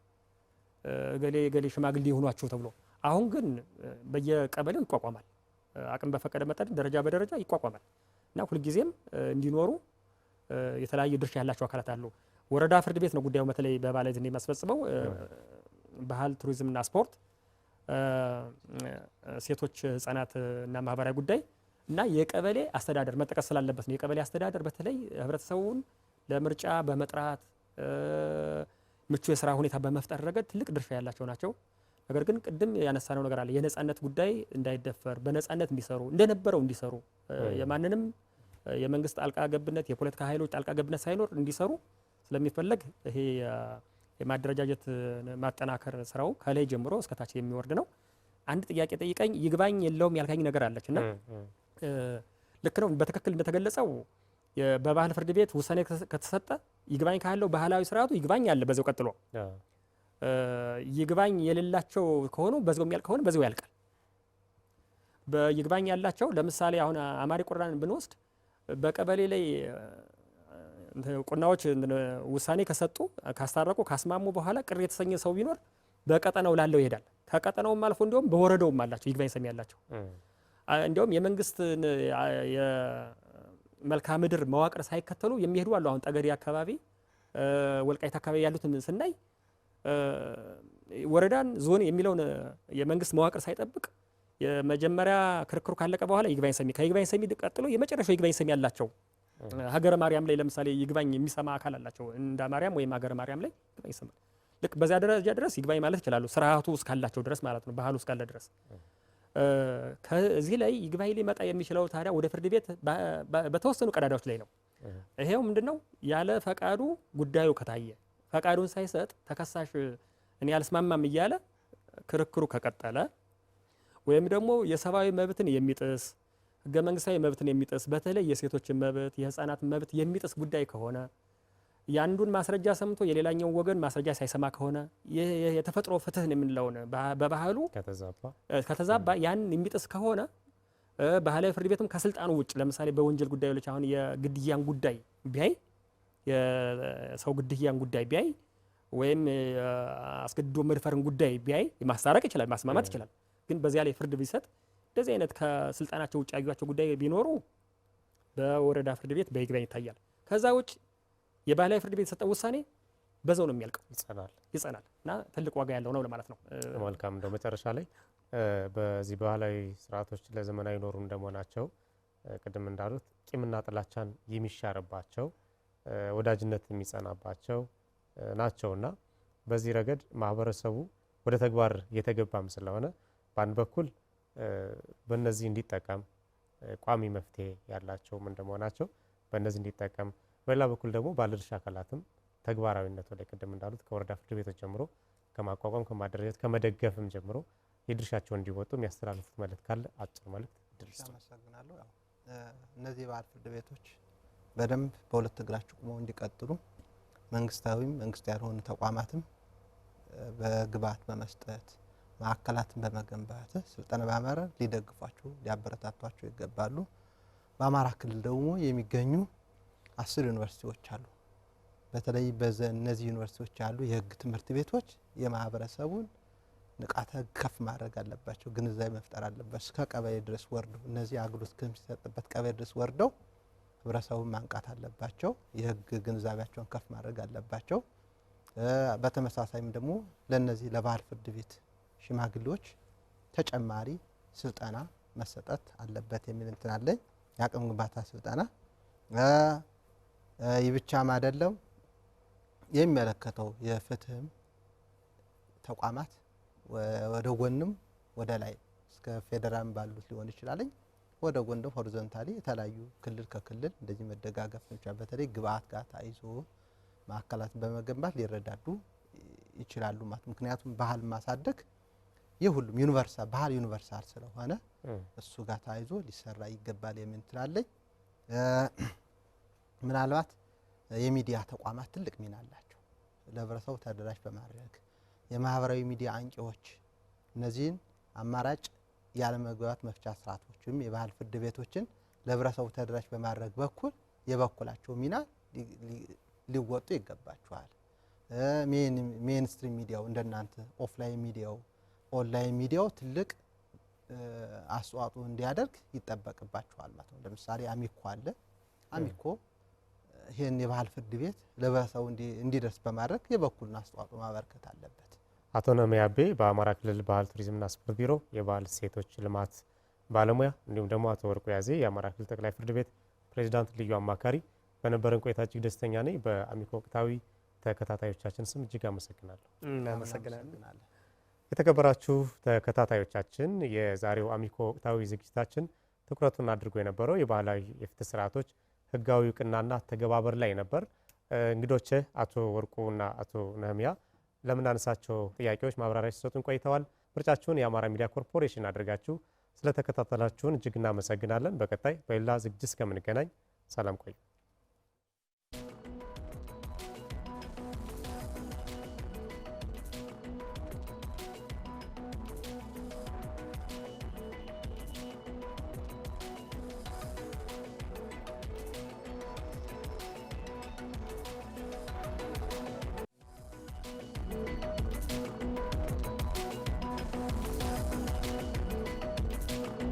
ገሌ ሽማግሌ የሆኗቸው ተብሎ። አሁን ግን በየቀበሌው ይቋቋማል። አቅም በፈቀደ መጠን ደረጃ በደረጃ ይቋቋማል እና ሁልጊዜም እንዲኖሩ የተለያዩ ድርሻ ያላቸው አካላት አሉ። ወረዳ ፍርድ ቤት ነው ጉዳዩ በተለይ በባለቤትነት የሚያስፈጽመው። ባህል ቱሪዝምና ስፖርት፣ ሴቶች ህጻናት እና ማህበራዊ ጉዳይ እና የቀበሌ አስተዳደር መጠቀስ ስላለበት ነው። የቀበሌ አስተዳደር በተለይ ህብረተሰቡን ለምርጫ በመጥራት ምቹ የስራ ሁኔታ በመፍጠር ረገድ ትልቅ ድርሻ ያላቸው ናቸው። ነገር ግን ቅድም ያነሳነው ነገር አለ። የነጻነት ጉዳይ እንዳይደፈር በነጻነት እንዲሰሩ እንደነበረው እንዲሰሩ የማንንም የመንግስት ጣልቃ ገብነት የፖለቲካ ኃይሎች ጣልቃ ገብነት ሳይኖር እንዲሰሩ ስለሚፈለግ ይሄ የማደረጃጀት ማጠናከር ስራው ከላይ ጀምሮ እስከታች የሚወርድ ነው። አንድ ጥያቄ ጠይቀኝ ይግባኝ የለውም ያልካኝ ነገር አለች እና ልክ ነው። በትክክል እንደተገለጸው በባህል ፍርድ ቤት ውሳኔ ከተሰጠ ይግባኝ ካለው ባህላዊ ስርዓቱ ይግባኝ አለ በዛው ቀጥሎ፣ ይግባኝ የሌላቸው ከሆኑ በዛው የሚያልቅ ከሆነ በዛው ያልቃል። በይግባኝ ያላቸው ለምሳሌ አሁን አማሪ ቁራን ብንወስድ በቀበሌ ላይ ቁናዎች ውሳኔ ከሰጡ ካስታረቁ ካስማሙ በኋላ ቅር የተሰኘ ሰው ቢኖር በቀጠናው ላለው ይሄዳል። ከቀጠናውም አልፎ እንዲሁም በወረዳውም አላቸው ይግባኝ ሰሚ ያላቸው። እንዲሁም የመንግስት መልክዓ ምድር መዋቅር ሳይከተሉ የሚሄዱ አሉ። አሁን ጠገዴ አካባቢ ወልቃይት አካባቢ ያሉትን ስናይ ወረዳን ዞን የሚለውን የመንግስት መዋቅር ሳይጠብቅ የመጀመሪያ ክርክሩ ካለቀ በኋላ ይግባኝ ሰሚ ከይግባኝ ሰሚ ቀጥሎ የመጨረሻው ይግባኝ ሰሚ ያላቸው ሀገረ ማርያም ላይ ለምሳሌ ይግባኝ የሚሰማ አካል አላቸው። እንዳ ማርያም ወይም ሀገረ ማርያም ላይ ይግባኝ ይሰማል። ልክ በዚያ ደረጃ ድረስ ይግባኝ ማለት ይችላሉ። ስርዓቱ እስካላቸው ድረስ ማለት ነው፣ ባህሉ እስካለ ድረስ። ከዚህ ላይ ይግባኝ ሊመጣ የሚችለው ታዲያ ወደ ፍርድ ቤት በተወሰኑ ቀዳዳዎች ላይ ነው። ይሄው ምንድነው? ያለ ፈቃዱ ጉዳዩ ከታየ ፈቃዱን ሳይሰጥ ተከሳሽ እኔ አልስማማም እያለ ክርክሩ ከቀጠለ ወይም ደግሞ የሰብአዊ መብትን የሚጥስ ህገ መንግስታዊ መብትን የሚጥስ በተለይ የሴቶችን መብት የህፃናትን መብት የሚጥስ ጉዳይ ከሆነ ያንዱን ማስረጃ ሰምቶ የሌላኛውን ወገን ማስረጃ ሳይሰማ ከሆነ የተፈጥሮ ፍትህን የምንለውን በባህሉ ከተዛባ ያን የሚጥስ ከሆነ ባህላዊ ፍርድ ቤትም ከስልጣኑ ውጭ ለምሳሌ በወንጀል ጉዳዮች አሁን የግድያን ጉዳይ ቢያይ የሰው ግድያን ጉዳይ ቢያይ ወይም አስገድዶ መድፈርን ጉዳይ ቢያይ ማስታረቅ ይችላል፣ ማስማማት ይችላል። ግን በዚያ ላይ ፍርድ ቢሰጥ እንደዚህ አይነት ከስልጣናቸው ውጭ ያዩዋቸው ጉዳይ ቢኖሩ በወረዳ ፍርድ ቤት በይግባኝ ይታያል። ከዛ ውጭ የባህላዊ ፍርድ ቤት የሰጠው ውሳኔ በዛው ነው የሚያልቀው፣ ይጸናል እና ትልቅ ዋጋ ያለው ነው ለማለት ነው። መልካም። እንደው መጨረሻ ላይ በዚህ ባህላዊ ስርዓቶች ለዘመናዊ ኖሩ እንደመሆናቸው ቅድም እንዳሉት ቂምና ጥላቻን የሚሻርባቸው ወዳጅነት የሚጸናባቸው ናቸውና በዚህ ረገድ ማህበረሰቡ ወደ ተግባር የተገባም ስለሆነ በአንድ በኩል በእነዚህ እንዲጠቀም ቋሚ መፍትሄ ያላቸውም እንደመሆናቸው በእነዚህ እንዲጠቀም፣ በሌላ በኩል ደግሞ ባለድርሻ አካላትም ተግባራዊነቱ ላይ ቅድም እንዳሉት ከወረዳ ፍርድ ቤቶች ጀምሮ ከማቋቋም ከማደራጀት ከመደገፍም ጀምሮ የድርሻቸውን እንዲወጡ የሚያስተላልፉት መልእክት ካለ አጭር መልእክት ድርስ። አመሰግናለሁ። እነዚህ የባህል ፍርድ ቤቶች በደንብ በሁለት እግራቸው ቆመው እንዲቀጥሉ መንግስታዊም መንግስት ያልሆኑ ተቋማትም በግብዓት በመስጠት ማዕከላትን በመገንባት ስልጠና በማድረግ ሊደግፏቸው ሊያበረታቷቸው ይገባሉ። በአማራ ክልል ደግሞ የሚገኙ 10 ዩኒቨርሲቲዎች አሉ። በተለይ እነዚህ ዩኒቨርሲቲዎች ያሉ የህግ ትምህርት ቤቶች የማህበረሰቡን ንቃተ ህግ ከፍ ማድረግ አለባቸው፣ ግንዛቤ መፍጠር አለባቸው። እስከ ቀበሌ ድረስ ወርደው እነዚህ አገልግሎት ከሚሰጥበት ቀበሌ ድረስ ወርደው ህብረተሰቡን ማንቃት አለባቸው። የህግ ግንዛቤያቸውን ከፍ ማድረግ አለባቸው። በተመሳሳይም ደግሞ ለነዚህ ለባህል ፍርድ ቤት ሽማግሌዎች ተጨማሪ ስልጠና መሰጠት አለበት የሚል እንትን አለኝ። የአቅም ግንባታ ስልጠና ይብቻም አይደለም፣ የሚመለከተው የፍትህም ተቋማት ወደ ጎንም ወደ ላይ እስከ ፌደራል ባሉት ሊሆን ይችላል፣ ወደ ጎንም ሆሪዞንታሊ የተለያዩ ክልል ከክልል እንደዚህ መደጋገፍ ነው። በተለይ ግብዓት ጋር ታይዞ ማዕከላትን በመገንባት ሊረዳዱ ይችላሉ ማለት። ምክንያቱም ባህል ማሳደግ የሁሉም ዩኒቨርሳል ባህል ዩኒቨርሳል ስለሆነ እሱ ጋር ታይዞ ሊሰራ ይገባል የሚል ትላለኝ። ምናልባት የሚዲያ ተቋማት ትልቅ ሚና አላቸው ለህብረተሰቡ ተደራሽ በማድረግ የማህበራዊ ሚዲያ አንቂዎች እነዚህን አማራጭ ያለመግባባት መፍቻ ስርዓቶችም የባህል ፍርድ ቤቶችን ለህብረተሰቡ ተደራሽ በማድረግ በኩል የበኩላቸው ሚና ሊወጡ ይገባቸዋል። ሜንስትሪም ሚዲያው እንደናንተ ኦፍላይን ሚዲያው ኦንላይን ሚዲያው ትልቅ አስተዋጽኦ እንዲያደርግ ይጠበቅባቸዋል ማለት ነው። ለምሳሌ አሚኮ አለ። አሚኮ ይሄን የባህል ፍርድ ቤት ለህብረተሰቡ እንዲደርስ በማድረግ የበኩሉን አስተዋጽኦ ማበርከት አለበት። አቶ ነህምያ አቤ በአማራ ክልል ባህል ቱሪዝምና ስፖርት ቢሮ የባህል እሴቶች ልማት ባለሙያ፣ እንዲሁም ደግሞ አቶ ወርቁ ያዜ የአማራ ክልል ጠቅላይ ፍርድ ቤት ፕሬዝዳንት ልዩ አማካሪ፣ በነበረን ቆይታ እጅግ ደስተኛ ነኝ። በአሚኮ ወቅታዊ ተከታታዮቻችን ስም እጅግ አመሰግናለሁ። እናመሰግናለን። የተከበራችሁ ተከታታዮቻችን የዛሬው አሚኮ ወቅታዊ ዝግጅታችን ትኩረቱን አድርጎ የነበረው የባህላዊ የፍትህ ስርዓቶች ህጋዊ እውቅናና ተገባበር ላይ ነበር። እንግዶቼ አቶ ወርቁና አቶ ነህምያ ለምናነሳቸው ጥያቄዎች ማብራሪያ ሲሰጡን ቆይተዋል። ምርጫችሁን የአማራ ሚዲያ ኮርፖሬሽን አድርጋችሁ ስለተከታተላችሁን እጅግ እናመሰግናለን። በቀጣይ በሌላ ዝግጅት እስከምንገናኝ ሰላም ቆዩ።